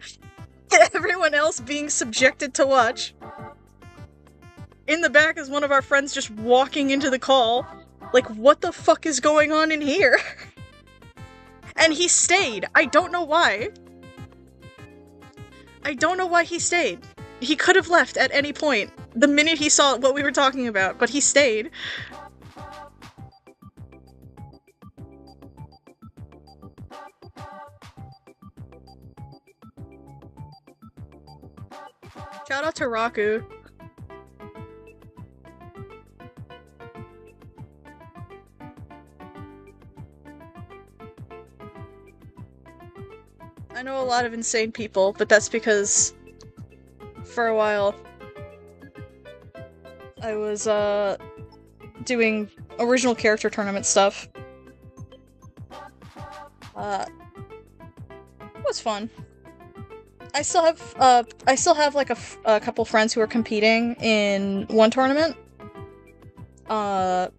Everyone else being subjected to watch. In the back is one of our friends just walking into the call. Like, what the fuck is going on in here? And he stayed. I don't know why. I don't know why he stayed. He could have left at any point, the minute he saw what we were talking about, but he stayed. Shout out to Raku. I know a lot of insane people, but that's because for a while I was doing original character tournament stuff. It was fun. I still have like a couple friends who are competing in one tournament. Crown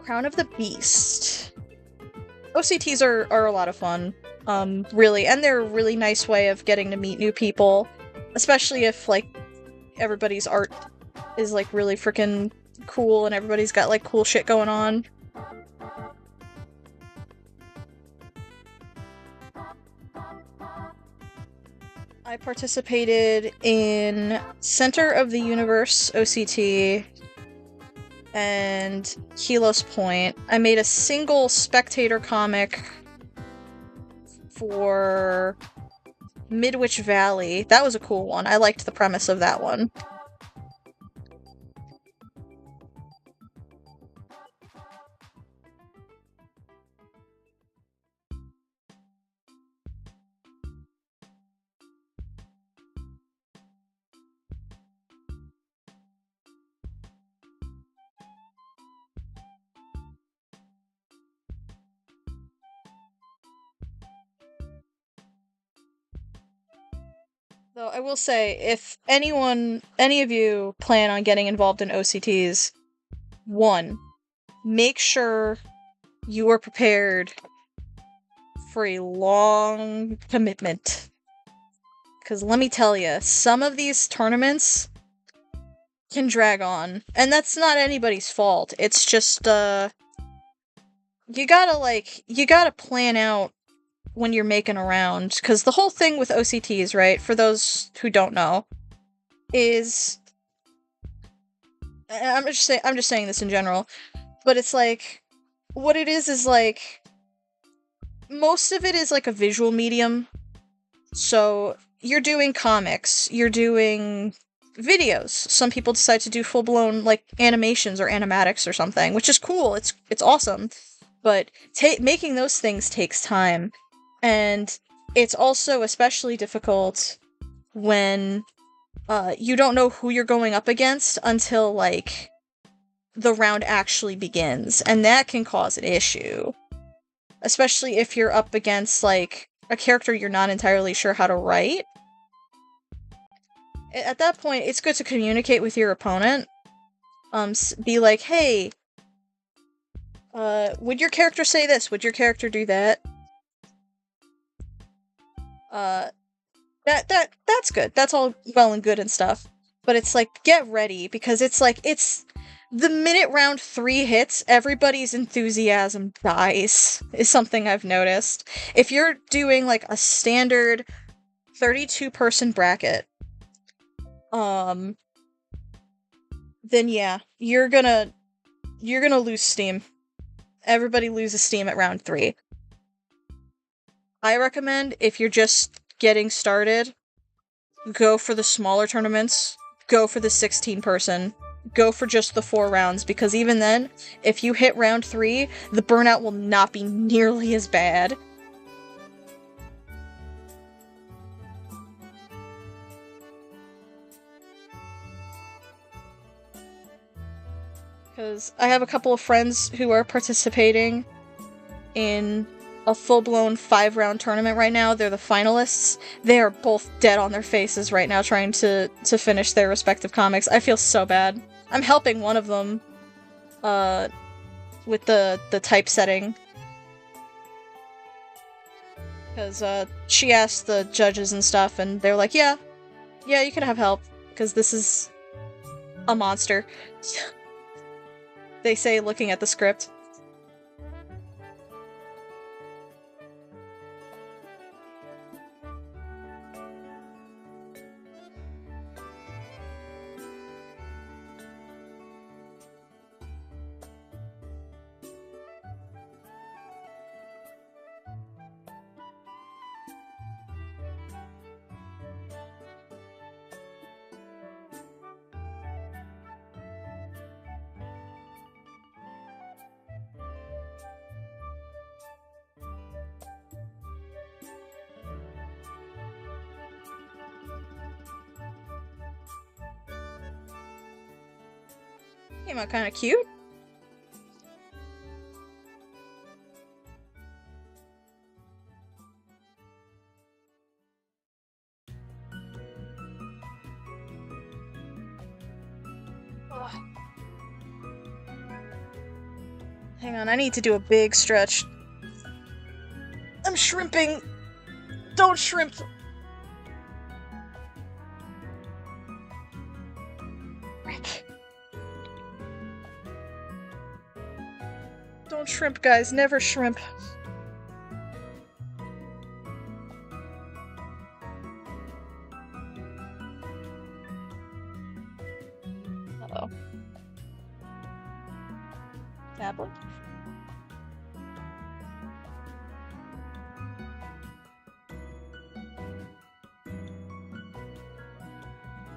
of the Beast. OCTs are a lot of fun. Really, and they're a really nice way of getting to meet new people, especially if, like, everybody's art is, like, really freaking cool and everybody's got, like, cool shit going on. I participated in Center of the Universe OCT and Helos Point. I made a single spectator comic for Midwich Valley. That was a cool one. I liked the premise of that one. Though I will say, if any of you plan on getting involved in OCTs, 1, make sure you are prepared for a long commitment. Because let me tell you, some of these tournaments can drag on. And that's not anybody's fault. It's just, you gotta plan out when you're making a round. Because the whole thing with OCTs, right, for those who don't know, is... I'm just saying this in general, but it's like, what it is like, most of it is like a visual medium. So you're doing comics, you're doing videos. Some people decide to do full-blown like animations or animatics or something, which is cool. It's awesome. But making those things takes time. And it's also especially difficult when you don't know who you're going up against until like the round actually begins, and that can cause an issue. Especially if you're up against like a character you're not entirely sure how to write. At that point, it's good to communicate with your opponent. Be like, hey, would your character say this? Would your character do that? That's good. That's all well and good and stuff. But it's like, get ready, because it's like, the minute round 3 hits, everybody's enthusiasm dies, is something I've noticed. If you're doing like a standard 32-person bracket, then yeah, you're gonna lose steam. Everybody loses steam at round 3. I recommend, if you're just getting started, go for the smaller tournaments, go for the 16-person, go for just the 4 rounds, because even then, if you hit round 3, the burnout will not be nearly as bad. Because I have a couple of friends who are participating in a full-blown 5-round tournament right now. They're the finalists. They are both dead on their faces right now trying to finish their respective comics. I feel so bad. I'm helping one of them with the typesetting. Because she asked the judges and stuff, and they're like, yeah, you can have help, because this is a monster. They say, looking at the script. Came out kind of cute. Ugh. Hang on, I need to do a big stretch. I'm shrimping! Don't shrimp! Frick. Don't shrimp, guys. Never shrimp. Uh-oh. Tablet?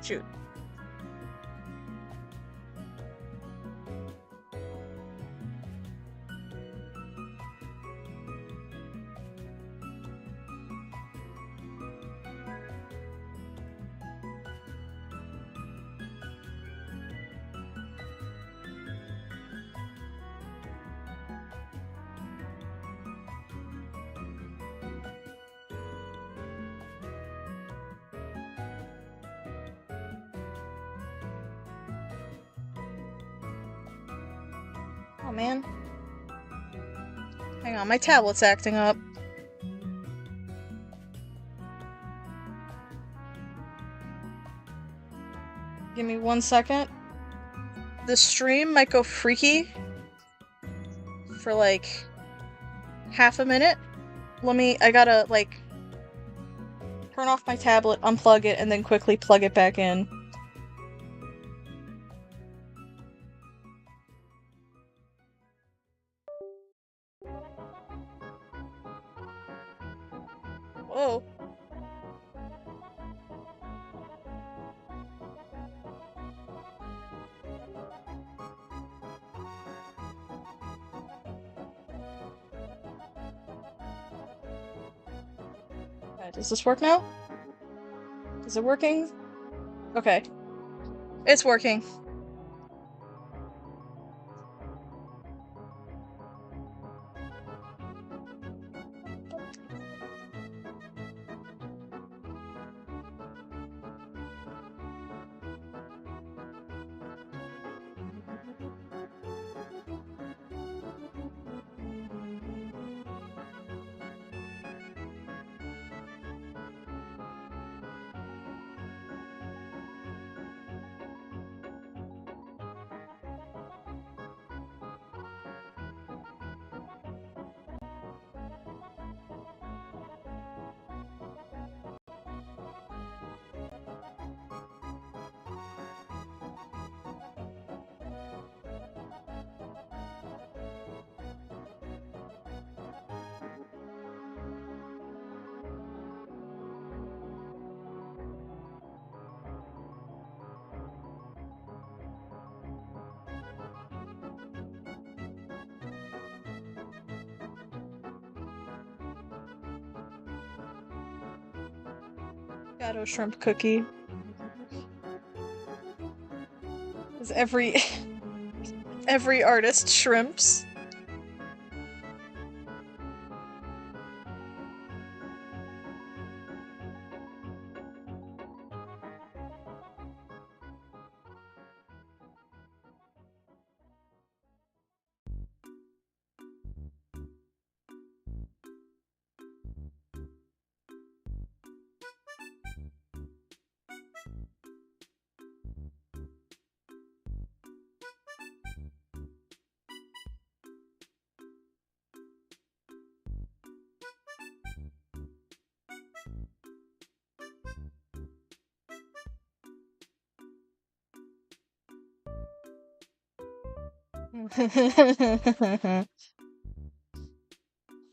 Shoot. Oh man. Hang on, my tablet's acting up. Give me 1 second. The stream might go freaky for like half a minute. I gotta like turn off my tablet, unplug it, and then quickly plug it back in. Whoa. Okay, does this work now? Is it working? Okay. It's working. Shadow shrimp cookie. Is every artist shrimps?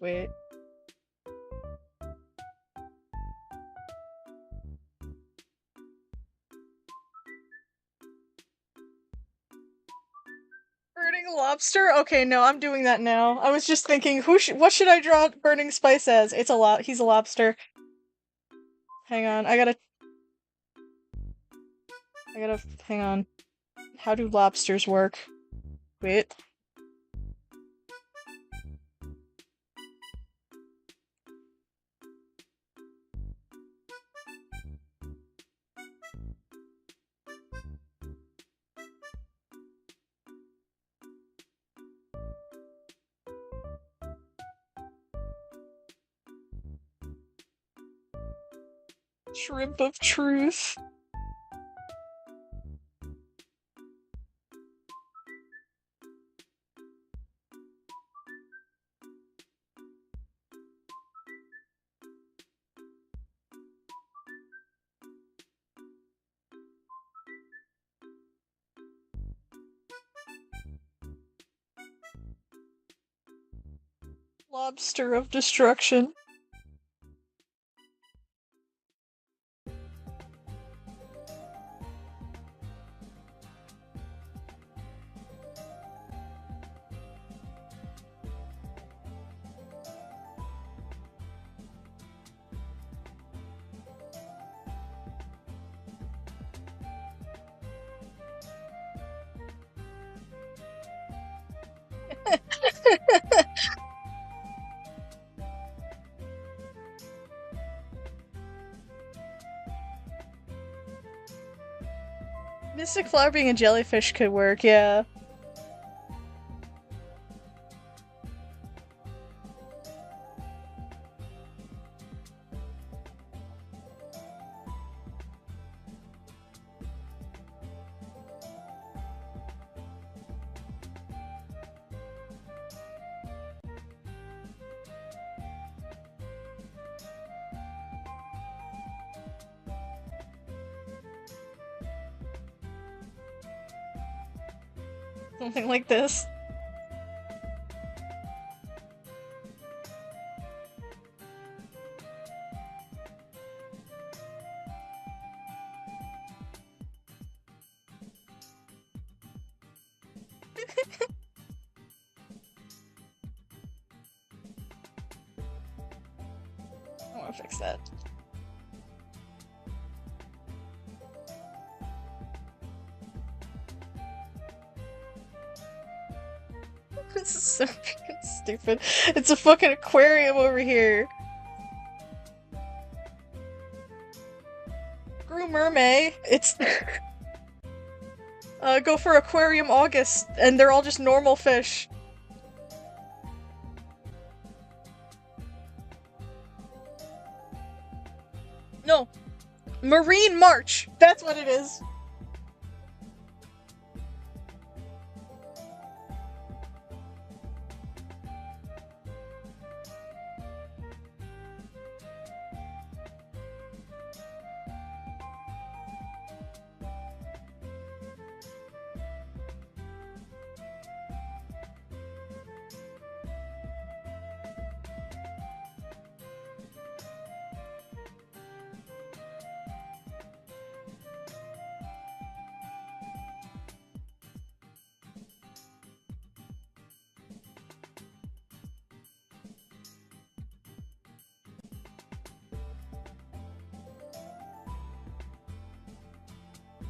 Wait. Burning lobster? Okay, no, I'm doing that now. I was just thinking, what should I draw Burning Spice as? He's a lobster. Hang on, hang on. How do lobsters work? Wait. Shrimp of truth. Lobster of destruction. Mystic Flower being a jellyfish could work, yeah. Something like this. I wanna fix that. This is so fucking stupid. It's a fucking aquarium over here. Screw mermaid. It's go for Aquarium August, and they're all just normal fish. No. Marine March! That's what it is!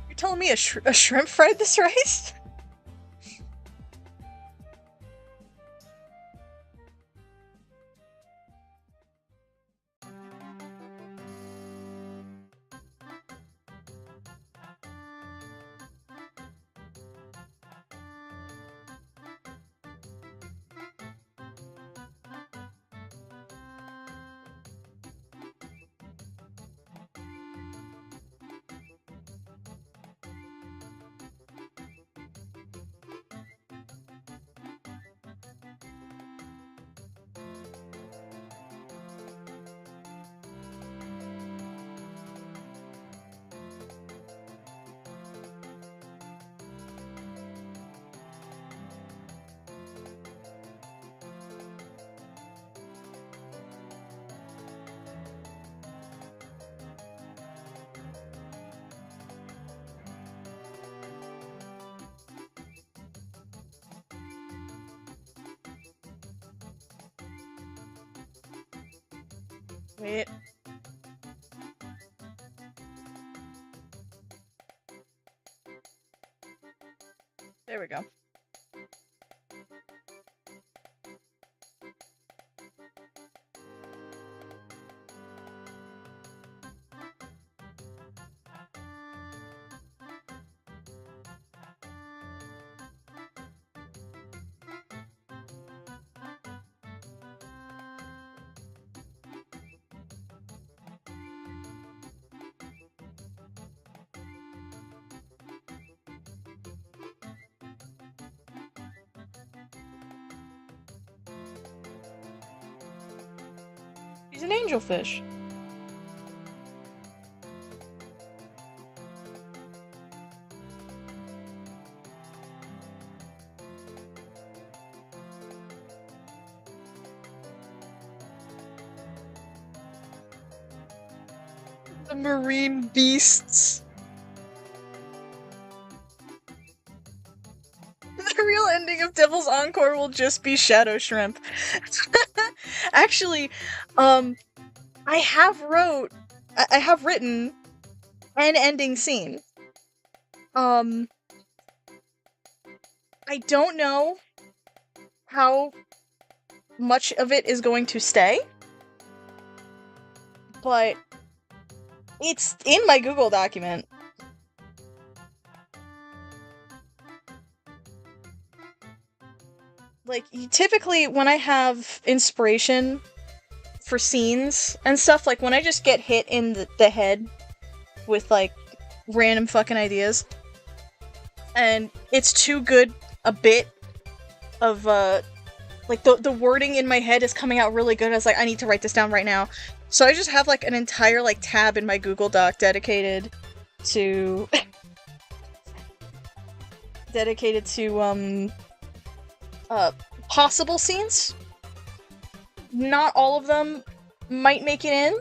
You're telling me a shrimp fried this rice? Wait. There we go. He's an angelfish. The marine beasts. The real ending of Devil's Encore will just be Shadow Shrimp. Actually, I have written an ending scene. I don't know how much of it is going to stay, but it's in my Google document. Like, typically when I have inspiration for scenes and stuff, like when I just get hit in the head with like random fucking ideas and it's too good a bit of like the wording in my head is coming out really good, I was like, I need to write this down right now. So I just have like an entire like tab in my Google Doc dedicated to dedicated to, possible scenes. Not all of them might make it in.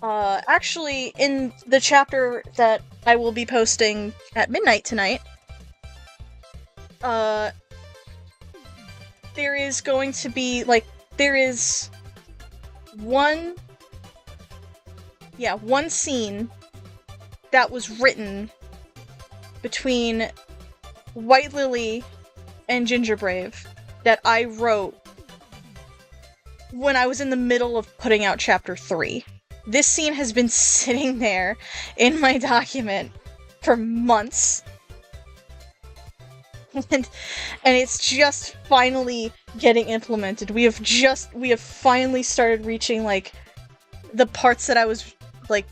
Actually, in the chapter that I will be posting at midnight tonight, there is going to be, like, there is one scene that was written between White Lily and Ginger Brave that I wrote when I was in the middle of putting out chapter 3. This scene has been sitting there in my document for months. And it's just finally getting implemented. We have finally started reaching, like, the parts that I was, like,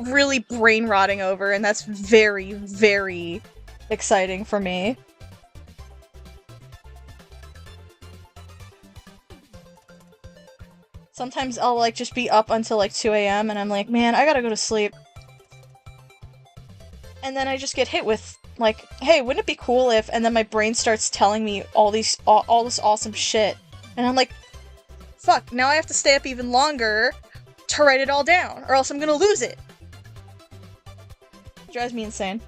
really brain rotting over, and that's very, very exciting for me. Sometimes I'll, like, just be up until, like, 2 AM, and I'm like, man, I gotta go to sleep. And then I just get hit with, like, hey, wouldn't it be cool if, and then my brain starts telling me all this awesome shit. And I'm like, fuck, now I have to stay up even longer to write it all down, or else I'm gonna lose it. It drives me insane.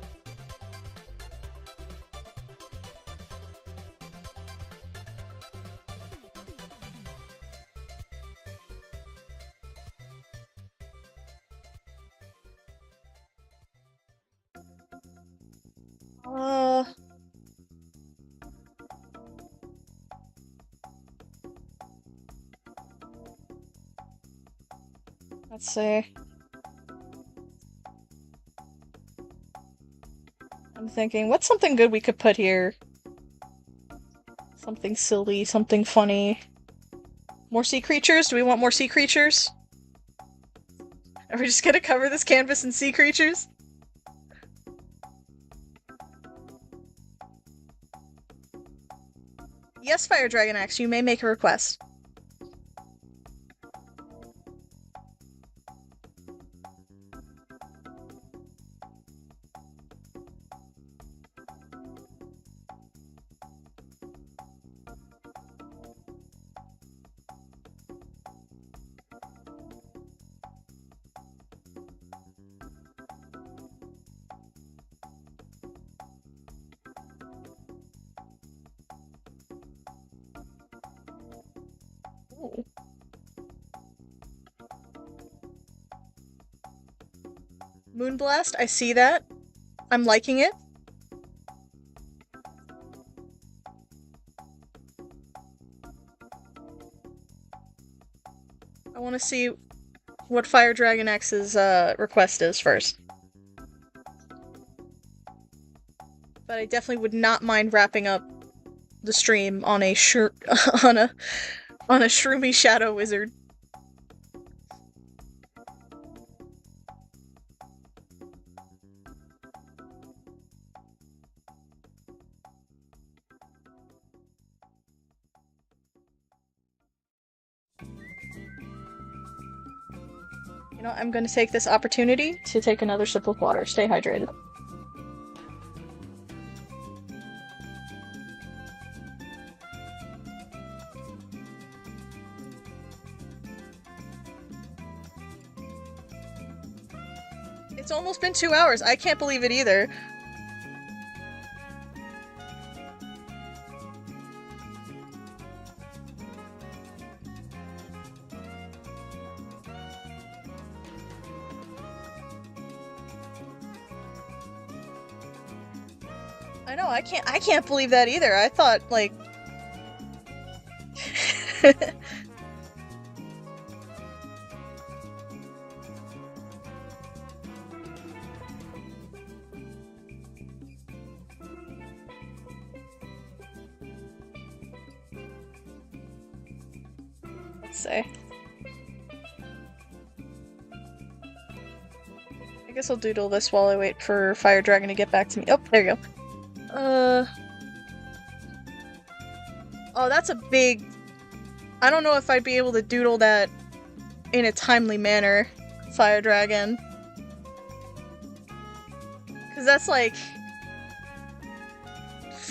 Let's see. I'm thinking, what's something good we could put here? Something silly, something funny. More sea creatures? Do we want more sea creatures? Are we just gonna cover this canvas in sea creatures? Yes, Fire Dragon X, you may make a request. Moonblast, I see that. I'm liking it. I want to see what Fire Dragon X's request is first. But I definitely would not mind wrapping up the stream on a on a shroomy shadow wizard. You know, I'm going to take this opportunity to take another sip of water. Stay hydrated. It's almost been 2 hours. I can't believe it either. I know, I can't believe that either. I thought, like... Let's see. I guess I'll doodle this while I wait for Fire Dragon to get back to me. Oh, there you go. Oh, that's a big... I don't know if I'd be able to doodle that in a timely manner, Fire Dragon. Because that's like...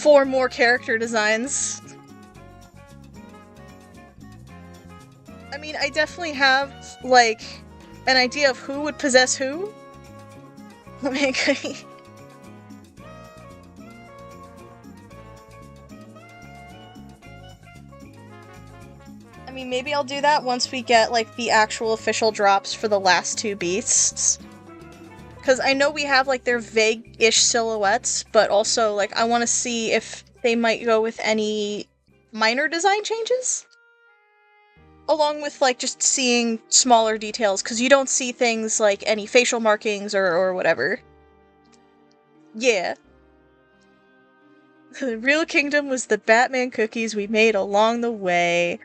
4 more character designs. I mean, I definitely have, like, an idea of who would possess who. Like, I mean, maybe I'll do that once we get, like, the actual official drops for the last 2 beasts. Because I know we have, like, their vague-ish silhouettes, but also, like, I want to see if they might go with any minor design changes? Along with, like, just seeing smaller details, because you don't see things like any facial markings or whatever. Yeah. The real kingdom was the Batman cookies we made along the way.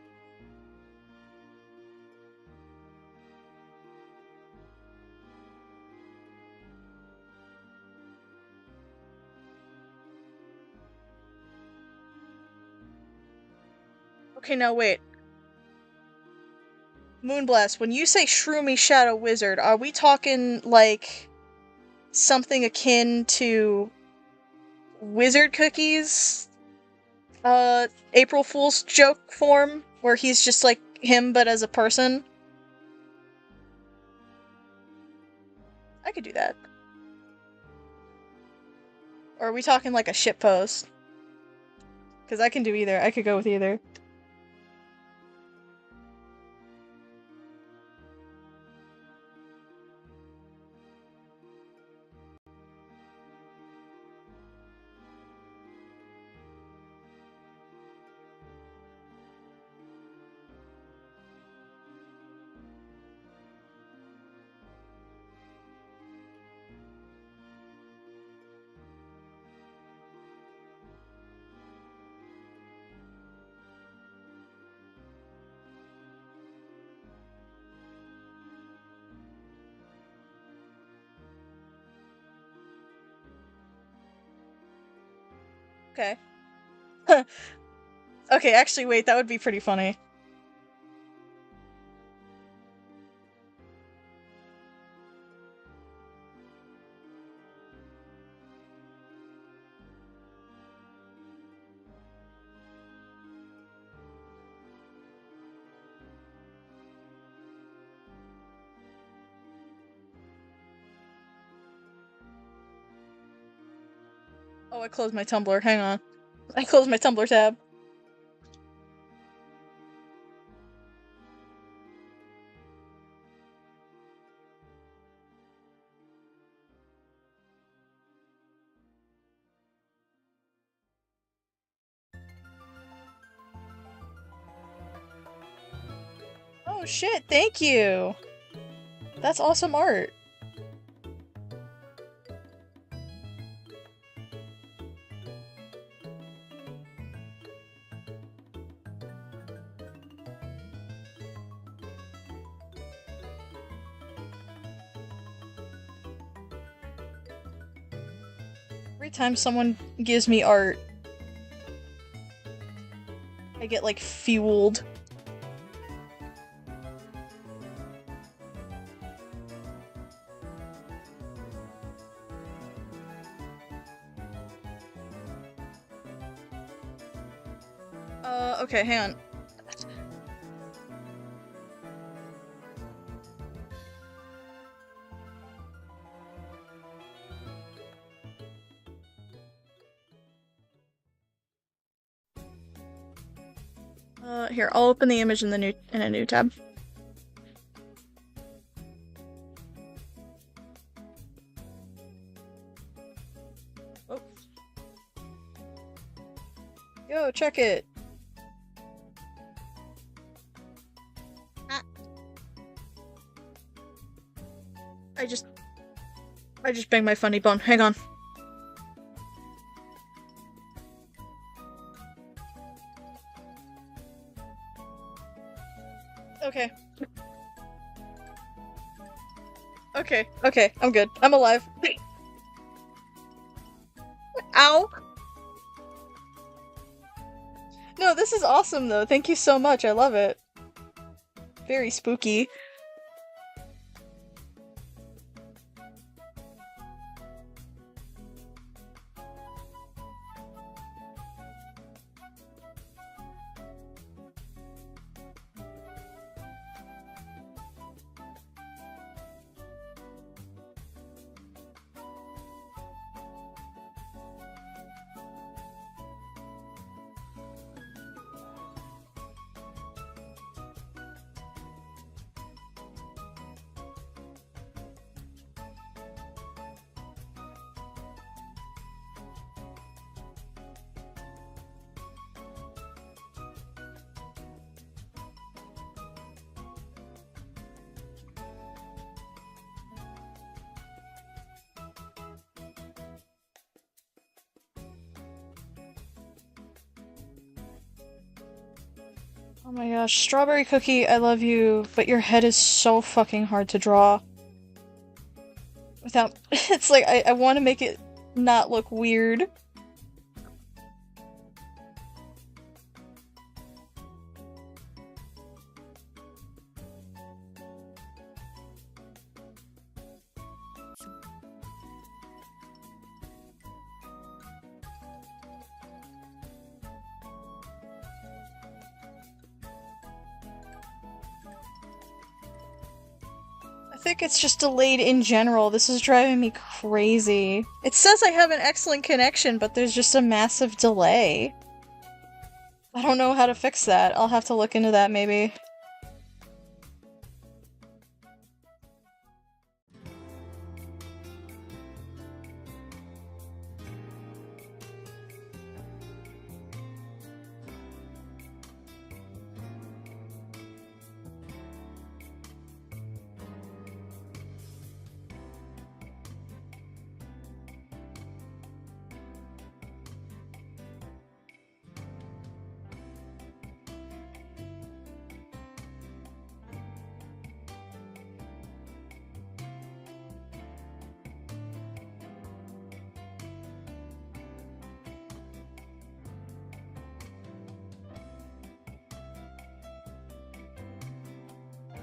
Okay, now wait. Moonblast, when you say Shroomy Shadow Wizard, are we talking, like, something akin to Wizard Cookies? April Fool's joke form, where he's just like him but as a person? I could do that. Or are we talking like a shitpost? Because I can do either. I could go with either. Okay. Okay, actually, wait, that would be pretty funny. Oh, I closed my Tumblr. Hang on. I closed my Tumblr tab. Oh shit, thank you! That's awesome art. Every time someone gives me art, I get, like, fueled. Okay, hang on. Here, I'll open the image in a new tab. Oh. Yo, check it! Ah. I just banged my funny bone. Hang on. Okay. Okay, I'm good. I'm alive. Ow! No, this is awesome though. Thank you so much. I love it. Very spooky. Oh my gosh, Strawberry Cookie, I love you, but your head is so fucking hard to draw. Without- it's like, I want to make it not look weird. I think it's just delayed in general. This is driving me crazy. It says I have an excellent connection, but there's just a massive delay. I don't know how to fix that. I'll have to look into that maybe.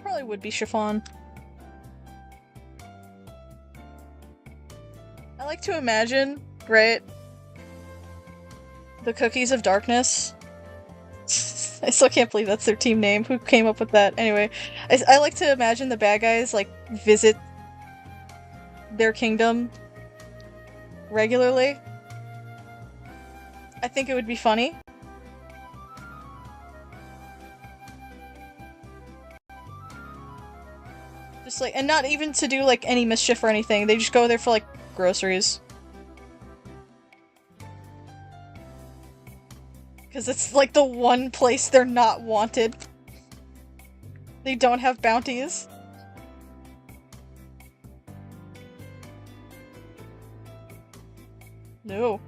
Probably would be chiffon. I like to imagine, right? The Cookies of Darkness. I still can't believe that's their team name. Who came up with that? Anyway, I like to imagine the bad guys, like, visit their kingdom regularly. I think it would be funny. Just like, and not even to do, like, any mischief or anything. They just go there for, like, groceries. Because it's, like, the one place they're not wanted. They don't have bounties. No.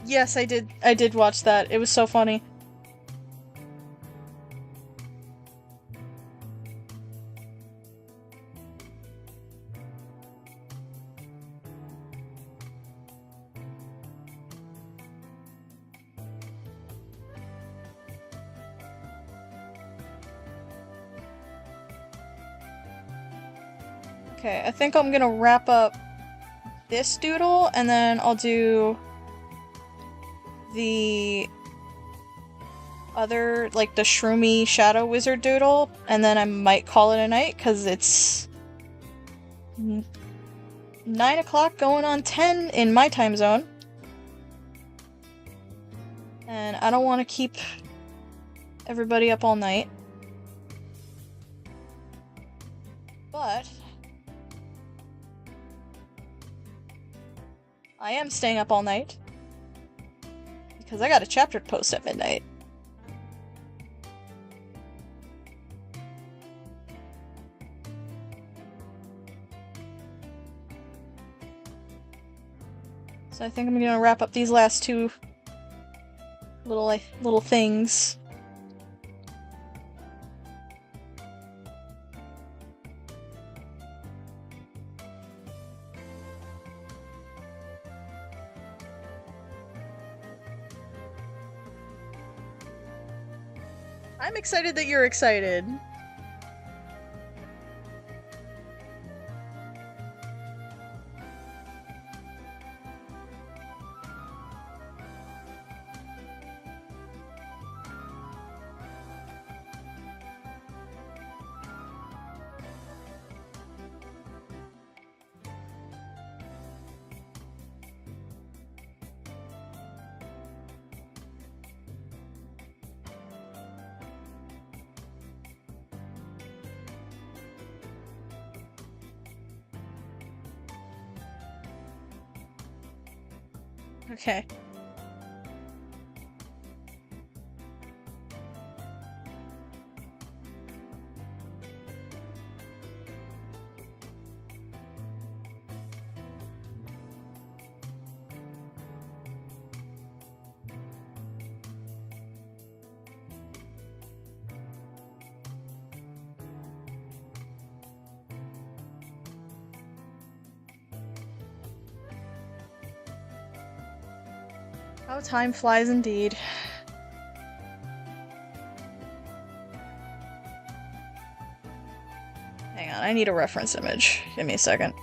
Yes, I did watch that. It was so funny. Okay, I think I'm gonna wrap up this doodle, and then I'll do the other, like, the Shroomy Shadow Wizard doodle, and then I might call it a night, because it's 9 o'clock going on 10 in my time zone. And I don't want to keep everybody up all night. But I am staying up all night. Because I got a chapter to post at midnight. So I think I'm gonna wrap up these last two little things. I'm excited that you're excited. Okay. How time flies indeed. Hang on, I need a reference image. Give me a second.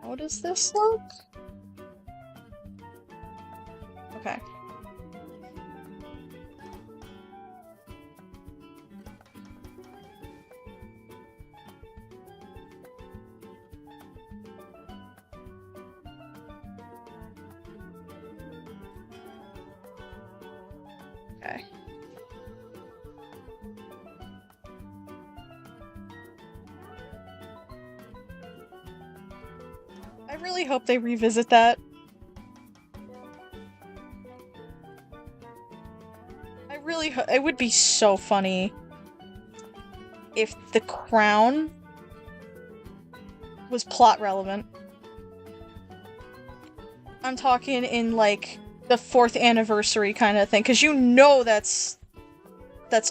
How does this look? Okay. Okay. I really hope they revisit that. It would be so funny if the crown was plot relevant. I'm talking in, like, the 4th anniversary kind of thing, because you know that's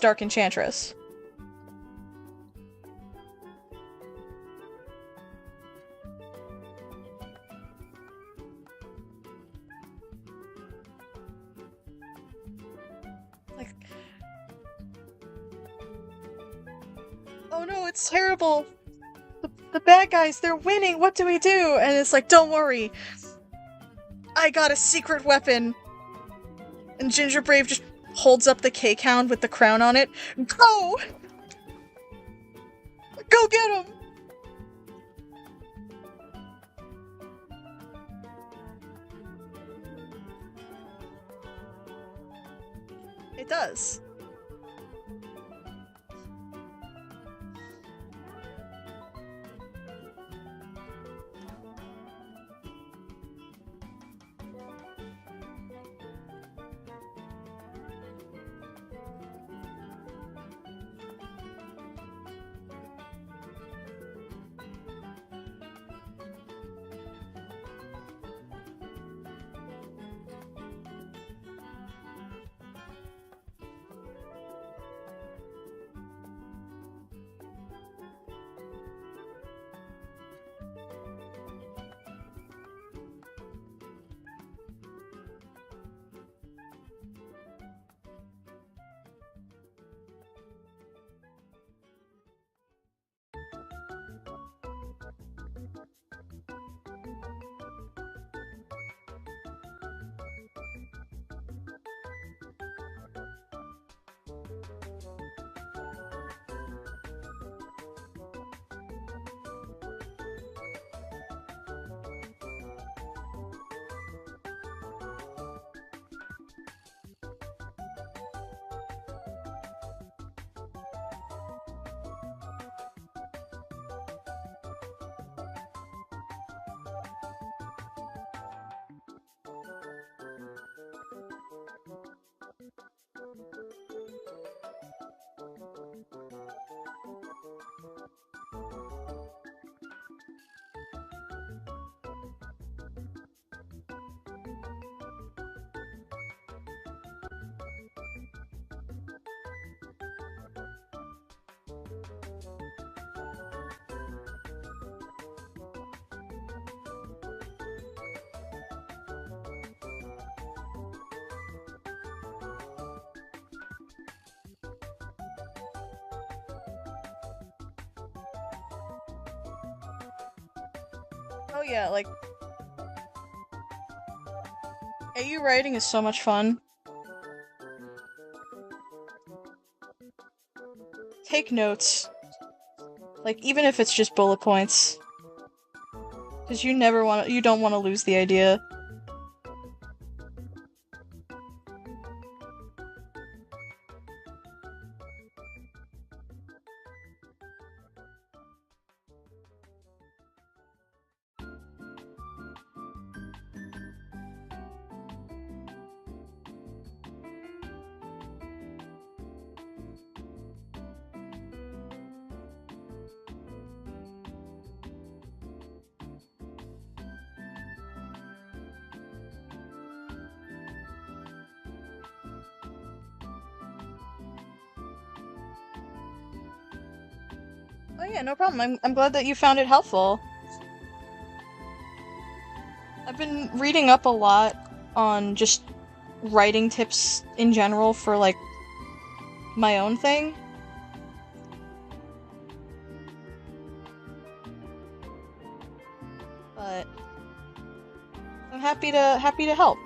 Dark Enchantress. Like, oh no, it's terrible! The bad guys, they're winning, what do we do? And it's like, don't worry, I got a secret weapon! And Ginger Brave just holds up the K-Hound with the crown on it. Go! Go get him! It does. Oh yeah, like, AU writing is so much fun. Take notes. Like, even if it's just bullet points. Because you don't want to lose the idea. Oh yeah, no problem. I'm glad that you found it helpful. I've been reading up a lot on just writing tips in general for, like, my own thing. But I'm happy to help.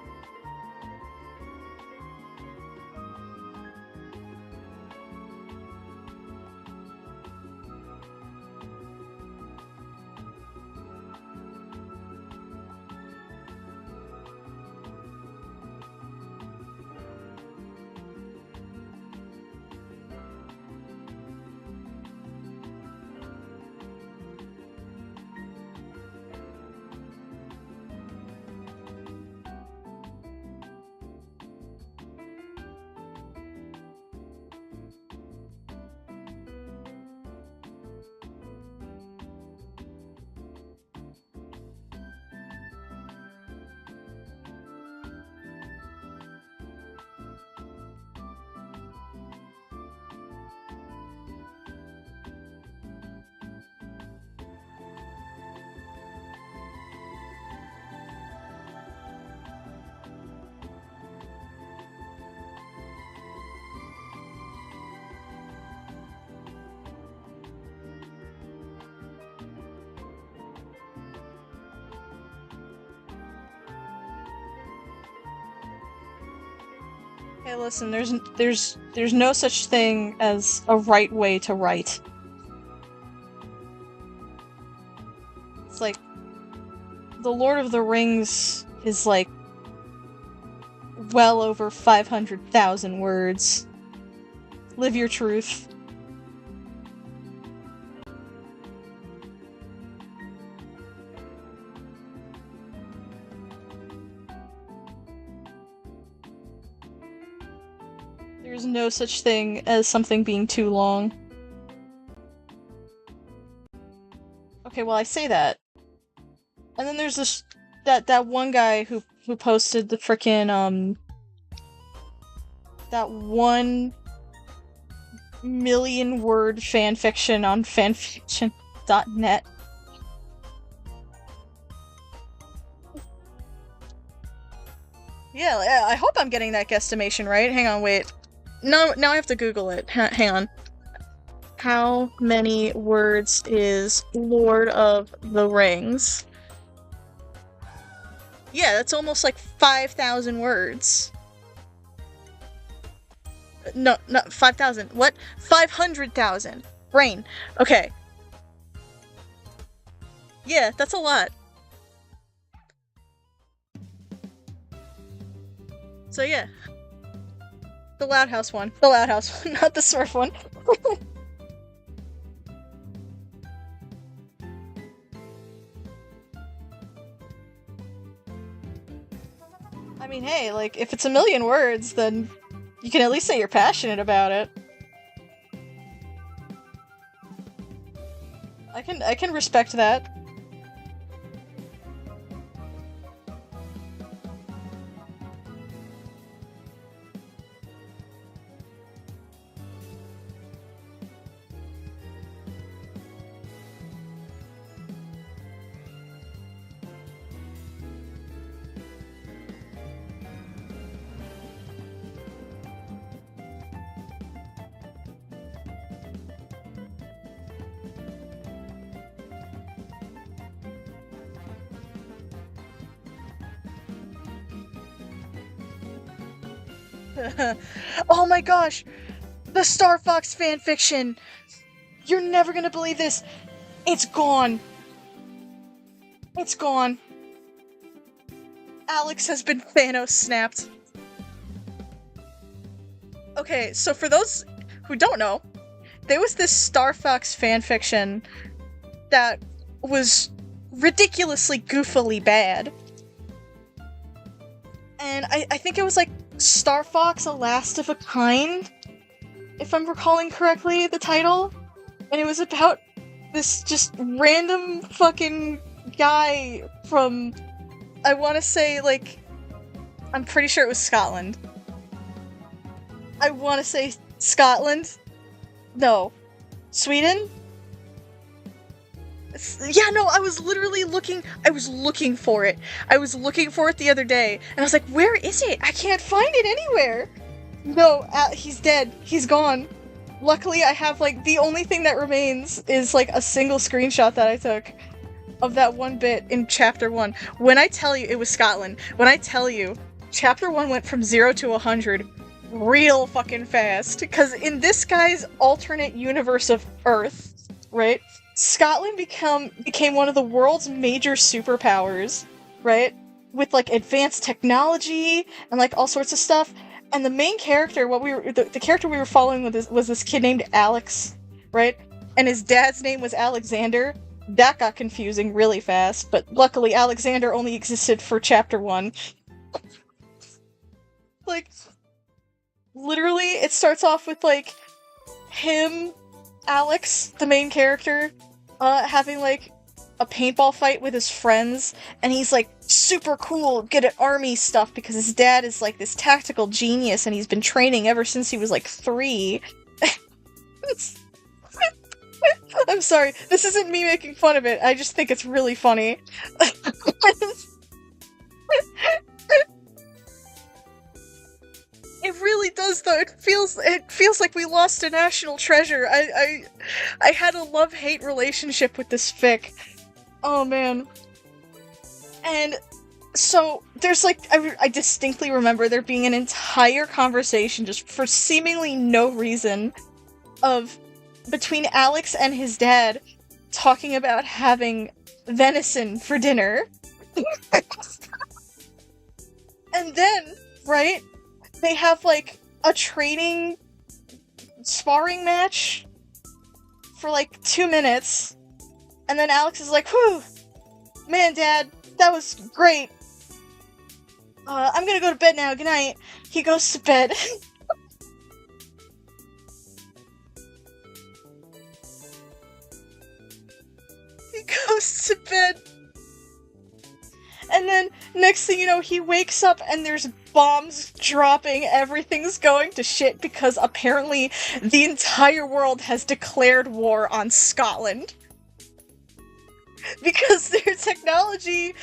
Hey, listen, there's no such thing as a right way to write. It's like The Lord of the Rings is like well over 500,000 words. Live your truth. There's no such thing as something being too long. Okay, well, I say that. And then there's this that one guy who posted the frickin' that 1,000,000 word fanfiction on fanfiction.net. Yeah, I hope I'm getting that guesstimation right. Hang on, wait. No, now I have to Google it. Hang on. How many words is Lord of the Rings? Yeah, that's almost like 5,000 words. No, not 5,000. What? 500,000. Brain. Okay. Yeah, that's a lot. So yeah. The Loud House one. The Loud House one, not the Smurf one. I mean, hey, like, if it's 1,000,000 words, then you can at least say you're passionate about it. I can respect that. Oh my gosh! The Star Fox fanfiction! You're never gonna believe this! It's gone! It's gone. Alex has been Thanos snapped. Okay, so for those who don't know, there was this Star Fox fanfiction that was ridiculously goofily bad. And I think it was like Star Fox: A Last of a Kind, if I'm recalling correctly, the title. And it was about this just random fucking guy from, I want to say, like, I'm pretty sure it was Scotland. I want to say Scotland? No. Sweden? Yeah, no, I was looking for it. I was looking for it the other day, and I was like, where is it? I can't find it anywhere. No, he's dead. He's gone. Luckily, I have, like, the only thing that remains is, like, a single screenshot that I took of that one bit in Chapter 1. When I tell you, it was Scotland. When I tell you, Chapter 1 went from 0 to 100 real fucking fast. Because in this guy's alternate universe of Earth, right, Scotland became one of the world's major superpowers, right? With, like, advanced technology and, like, all sorts of stuff. And the main character, the character we were following was this kid named Alex, right? And his dad's name was Alexander. That got confusing really fast, but luckily Alexander only existed for Chapter 1. Like, literally, it starts off with, like, him, Alex, the main character, having, like, a paintball fight with his friends, and he's, like, super cool, good at army stuff, because his dad is, like, this tactical genius, and he's been training ever since he was, like, 3. I'm sorry, this isn't me making fun of it, I just think it's really funny. It really does, though. It feels like we lost a national treasure. I had a love-hate relationship with this fic. Oh, man. And so, there's, like, I distinctly remember there being an entire conversation, just for seemingly no reason, between Alex and his dad, talking about having venison for dinner. And then, right, they have, like, a training sparring match for, like, 2 minutes. And then Alex is like, whew, man, Dad, that was great. I'm gonna go to bed now, good night. He goes to bed. He goes to bed. And then, next thing you know, he wakes up and there's bombs dropping, everything's going to shit because apparently the entire world has declared war on Scotland. Because their technology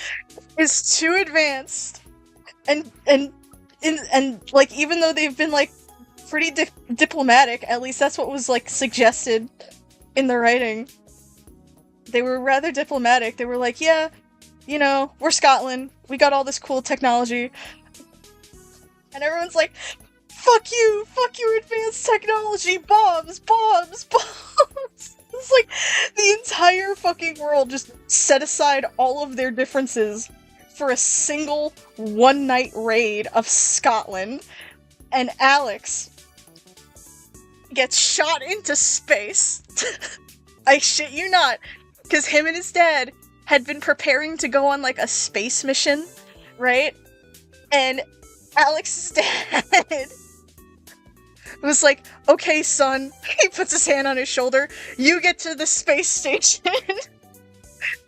is too advanced, and like, even though they've been, like, pretty diplomatic, at least that's what was, like, suggested in the writing. They were rather diplomatic. They were like, yeah, you know, we're Scotland, we got all this cool technology. And everyone's like, fuck you, fuck your advanced technology, bombs, bombs, bombs. It's like, the entire fucking world just set aside all of their differences for a single one-night raid of Scotland. And Alex gets shot into space. I shit you not. Because him and his dad had been preparing to go on, like, a space mission, right? And Alex's dad was like, okay, son, he puts his hand on his shoulder, you get to the space station,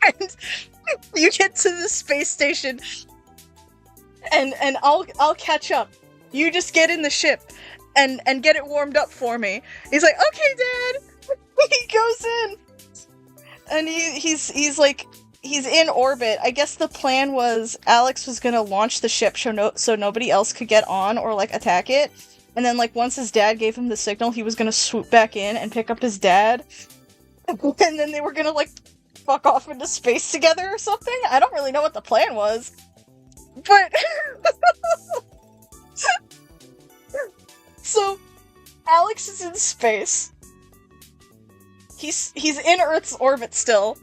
and you get to the space station, and I'll catch up. You just get in the ship, and get it warmed up for me. He's like, okay, Dad! He goes in, and he's like, he's in orbit. I guess the plan was Alex was gonna launch the ship so nobody else could get on or, like, attack it. And then, like, once his dad gave him the signal, he was gonna swoop back in and pick up his dad. And then they were gonna, like, fuck off into space together or something? I don't really know what the plan was. But... So, Alex is in space. He's in Earth's orbit still.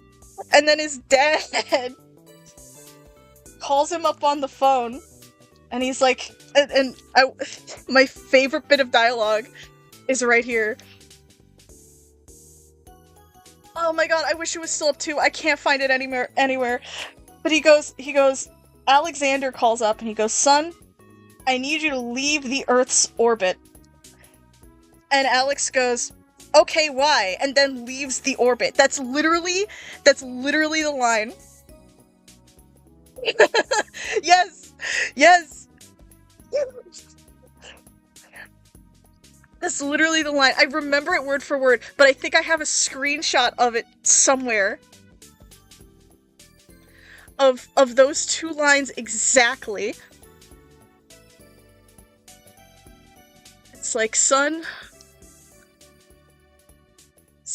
And then his dad calls him up on the phone. And he's like, my favorite bit of dialogue is right here. Oh my god, I wish it was still up too. I can't find it anywhere. But he goes, Alexander calls up and he goes, son, I need you to leave the Earth's orbit. And Alex goes, okay, why? And then leaves the orbit. That's literally the line. Yes! Yes! That's literally the line. I remember it word for word, but I think I have a screenshot of it somewhere. of those two lines exactly. It's like, son,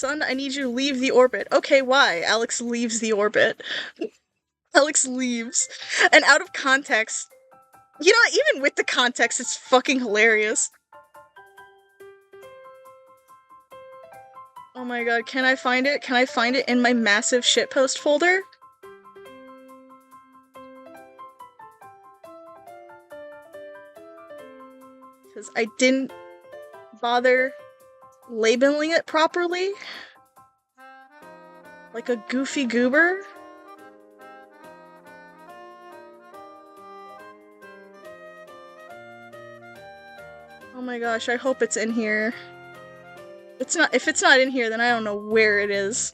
I need you to leave the orbit. Okay, why? Alex leaves the orbit. Alex leaves. And out of context, you know, even with the context, it's fucking hilarious. Oh my god, can I find it? Can I find it in my massive shitpost folder? Because I didn't bother labeling it properly. Like a goofy goober. Oh my gosh, I hope it's in here. If it's not in here, then I don't know where it is.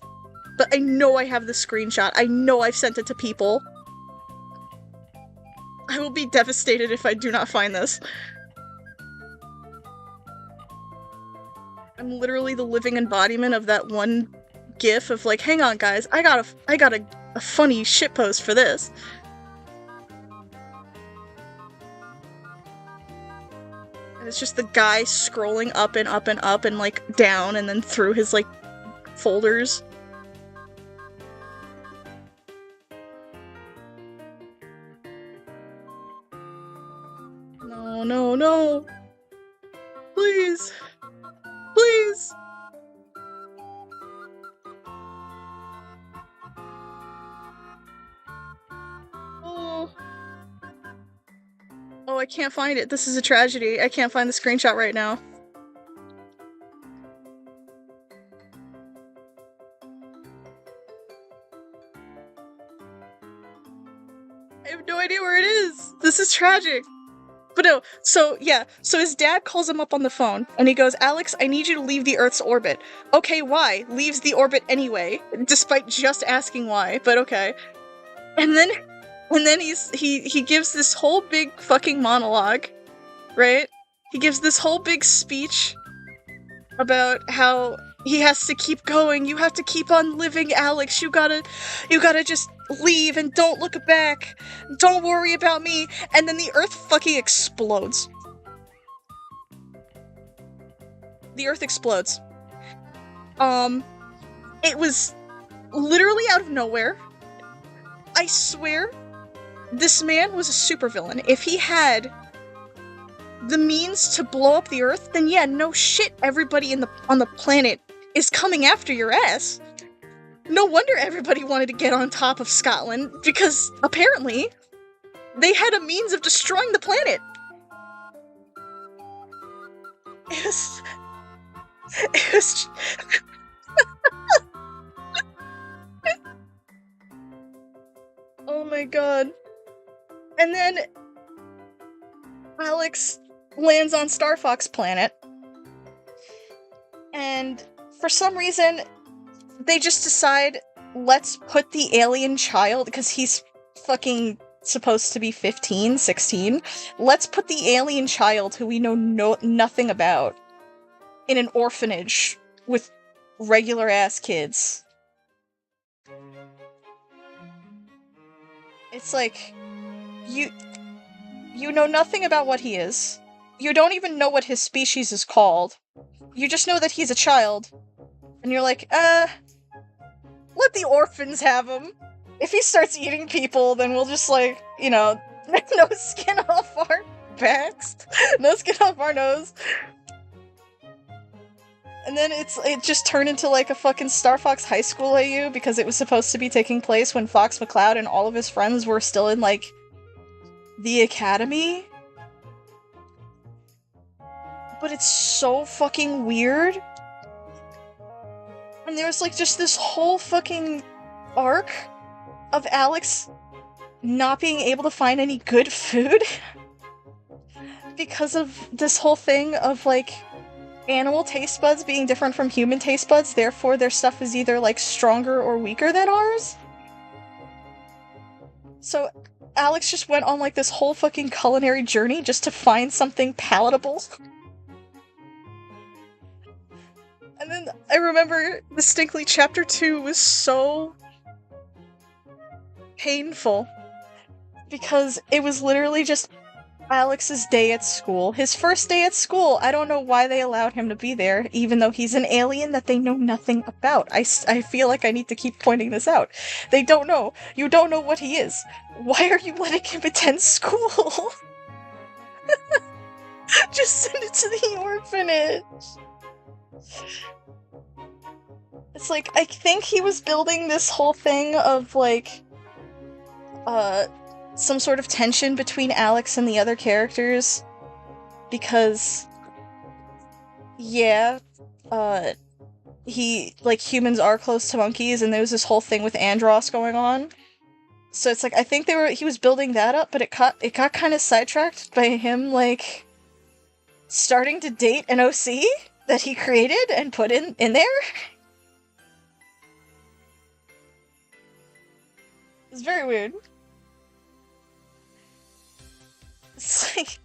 But I know I have the screenshot. I know I've sent it to people. I will be devastated if I do not find this. I'm literally the living embodiment of that one gif of like, hang on guys, I got a funny shitpost for this. And it's just the guy scrolling up and up and up and like down and then through his like folders. No, no, no. Please. Please. Oh. Oh, I can't find it. This is a tragedy. I can't find the screenshot right now. I have no idea where it is. This is tragic. But no, so yeah, so his dad calls him up on the phone, and he goes, Alex, I need you to leave the Earth's orbit. Okay, why? Leaves the orbit anyway, despite just asking why, but okay. And then he gives this whole big fucking monologue, right? He gives this whole big speech about how he has to keep going, you have to keep on living, Alex, you gotta just leave and don't look back, don't worry about me, and then the Earth fucking explodes. The Earth explodes. It was literally out of nowhere. I swear, this man was a supervillain. If he had the means to blow up the Earth, then yeah, no shit, everybody on the planet is coming after your ass. No wonder everybody wanted to get on top of Scotland, because apparently they had a means of destroying the planet. It was oh my god. And then Alex lands on Star Fox planet, and for some reason they just decide, let's put the alien child, because he's fucking supposed to be 15, 16, let's put the alien child, who we know nothing about, in an orphanage with regular ass kids. It's like, you know nothing about what he is. You don't even know what his species is called. You just know that he's a child. And you're like, let the orphans have him. If he starts eating people, then we'll just like, you know, no skin off our backs. No skin off our nose. And then it just turned into like a fucking Star Fox High School AU, because it was supposed to be taking place when Fox McCloud and all of his friends were still in like the academy. But it's so fucking weird. And there was like just this whole fucking arc of Alex not being able to find any good food because of this whole thing of like animal taste buds being different from human taste buds, therefore their stuff is either like stronger or weaker than ours. So Alex just went on like this whole fucking culinary journey just to find something palatable. And then I remember distinctly chapter 2 was so painful. Because it was literally just Alex's day at school. His first day at school. I don't know why they allowed him to be there, even though he's an alien that they know nothing about. I feel like I need to keep pointing this out. They don't know. You don't know what he is. Why are you letting him attend school? Just send it to the orphanage. It's like, I think he was building this whole thing of, like, some sort of tension between Alex and the other characters. Because, yeah, humans are close to monkeys, and there was this whole thing with Andros going on. So it's like, I think he was building that up, but it got kind of sidetracked by him, like, starting to date an OC that he created and put in there. It's very weird. It's like...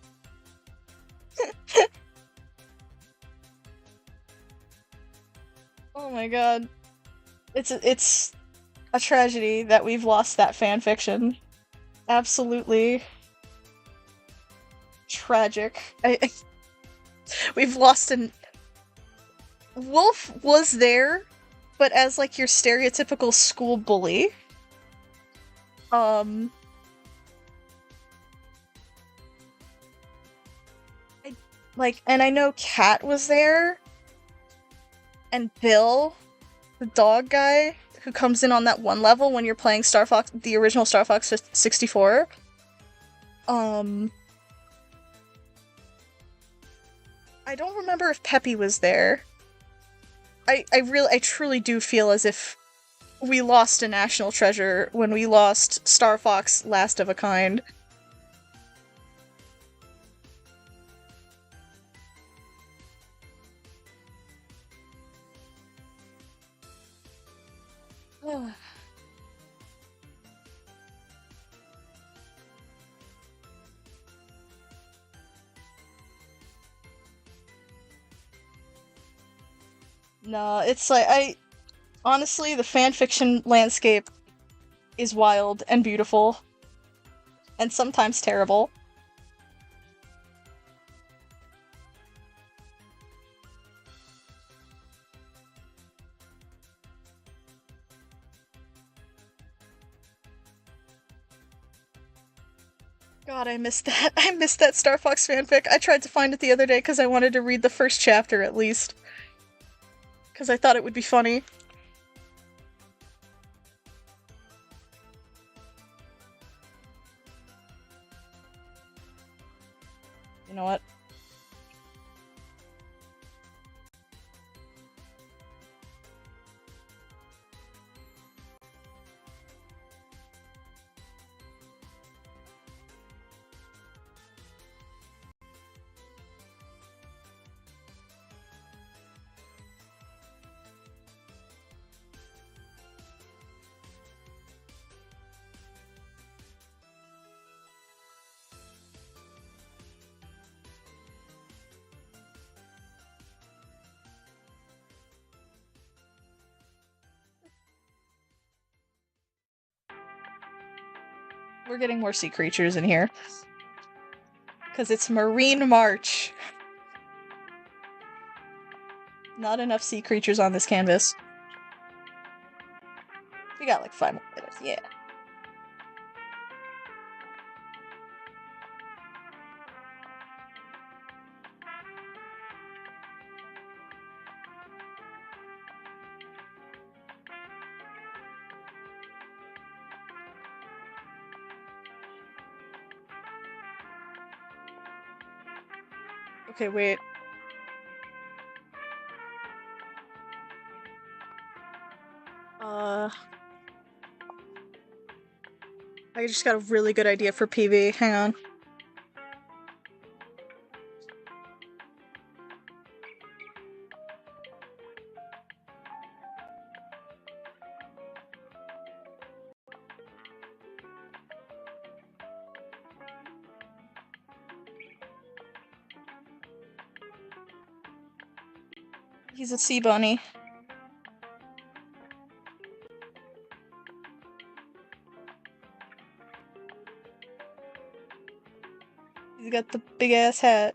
oh my god. It's a tragedy that we've lost that fanfiction. Absolutely tragic. We've lost an... Wolf was there, but as, like, your stereotypical school bully. And I know Kat was there, and Bill, the dog guy, who comes in on that one level when you're playing Star Fox, the original Star Fox 64. I don't remember if Peppy was there. I truly do feel as if we lost a national treasure when we lost Star Fox Last of a Kind. No, it's like, honestly, the fanfiction landscape is wild and beautiful. And sometimes terrible. God, I missed that. I missed that Star Fox fanfic. I tried to find it the other day because I wanted to read the first chapter at least. Because I thought it would be funny. You know what? We're getting more sea creatures in here. Because it's Marine March. Not enough sea creatures on this canvas. We got like 5 more minutes, yeah. Okay, wait. I just got a really good idea for PV. Hang on. He's a sea bunny. got the big ass hat.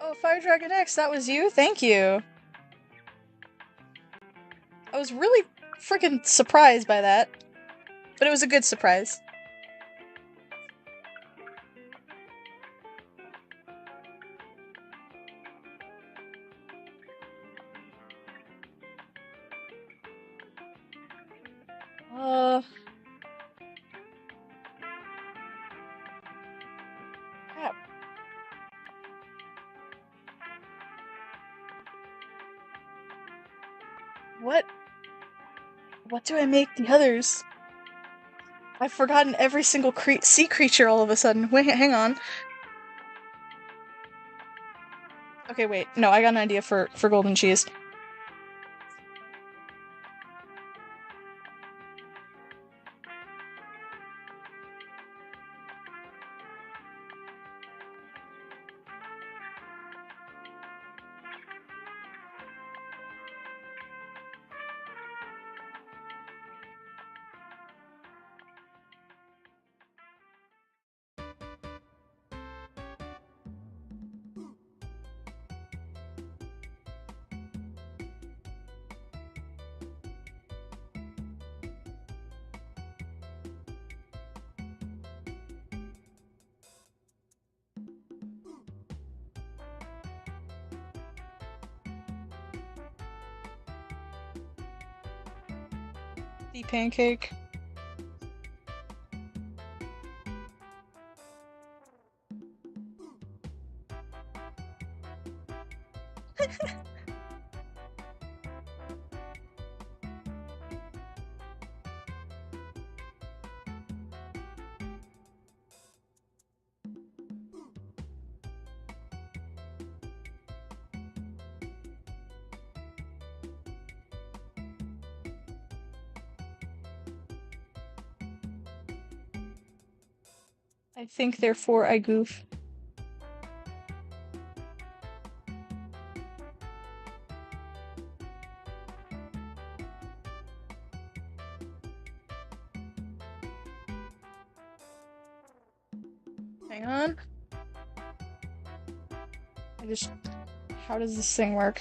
Oh, Fire Dragon X, that was you? Thank you. I was really freaking surprised by that. But it was a good surprise. Crap. What do I make the others? I've forgotten every single sea creature all of a sudden. Wait, hang on. Okay, wait. No, I got an idea for golden cheese. The pancake. I think therefore I goof. Hang on. How does this thing work?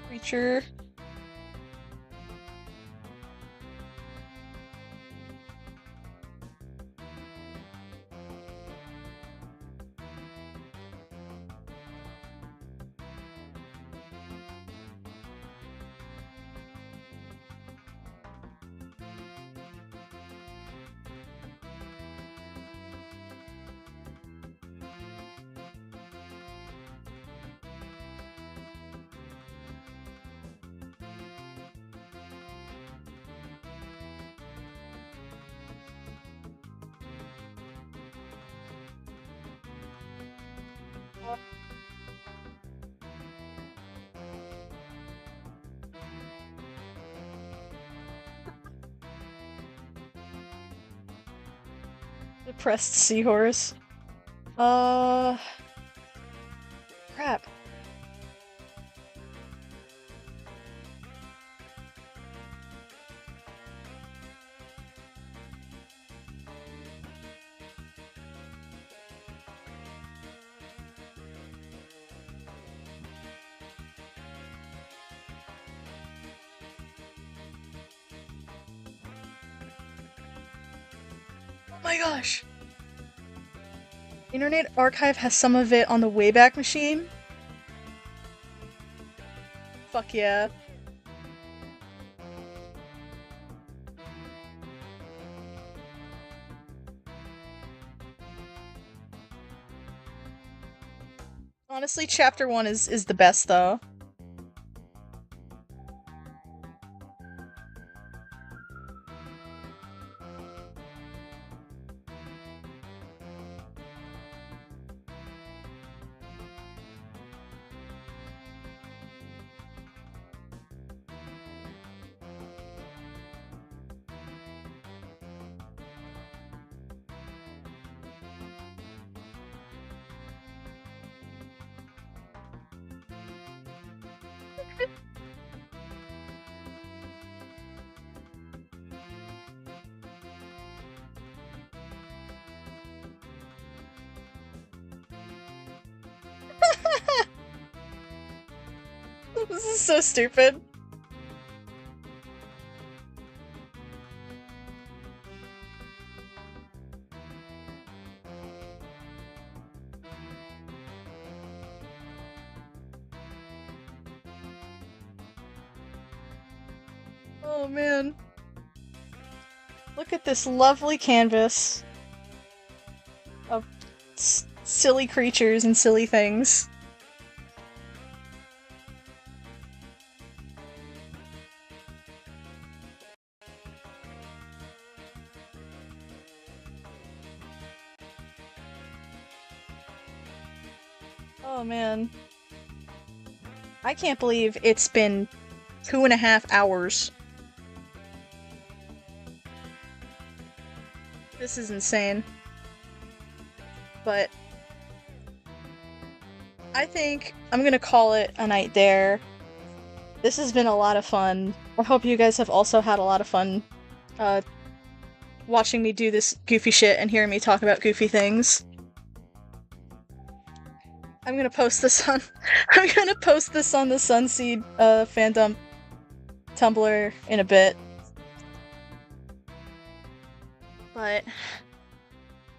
Creature. Depressed seahorse. Crap. my gosh! Internet Archive has some of it on the Wayback Machine. Fuck yeah. Honestly, chapter 1 is the best though. This is so stupid. Oh man. Look at this lovely canvas of silly creatures and silly things. Oh man. I can't believe it's been 2.5 hours. This is insane. But I think I'm gonna call it a night there. This has been a lot of fun. I hope you guys have also had a lot of fun watching me do this goofy shit and hearing me talk about goofy things. I'm gonna post this on I'm gonna post this on the Sunseed fandom Tumblr in a bit. But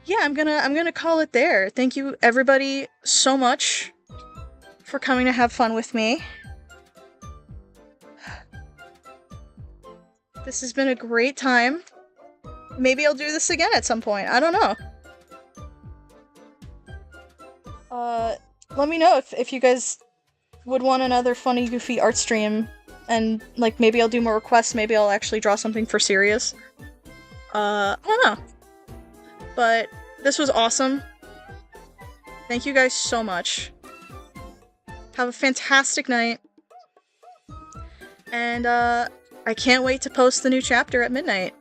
yeah, I'm gonna call it there. Thank you everybody so much for coming to have fun with me. This has been a great time. Maybe I'll do this again at some point. I don't know. Let me know if you guys would want another funny, goofy art stream, and, like, maybe I'll do more requests, maybe I'll actually draw something for serious. I don't know. But this was awesome. Thank you guys so much. Have a fantastic night. And, I can't wait to post the new chapter at midnight.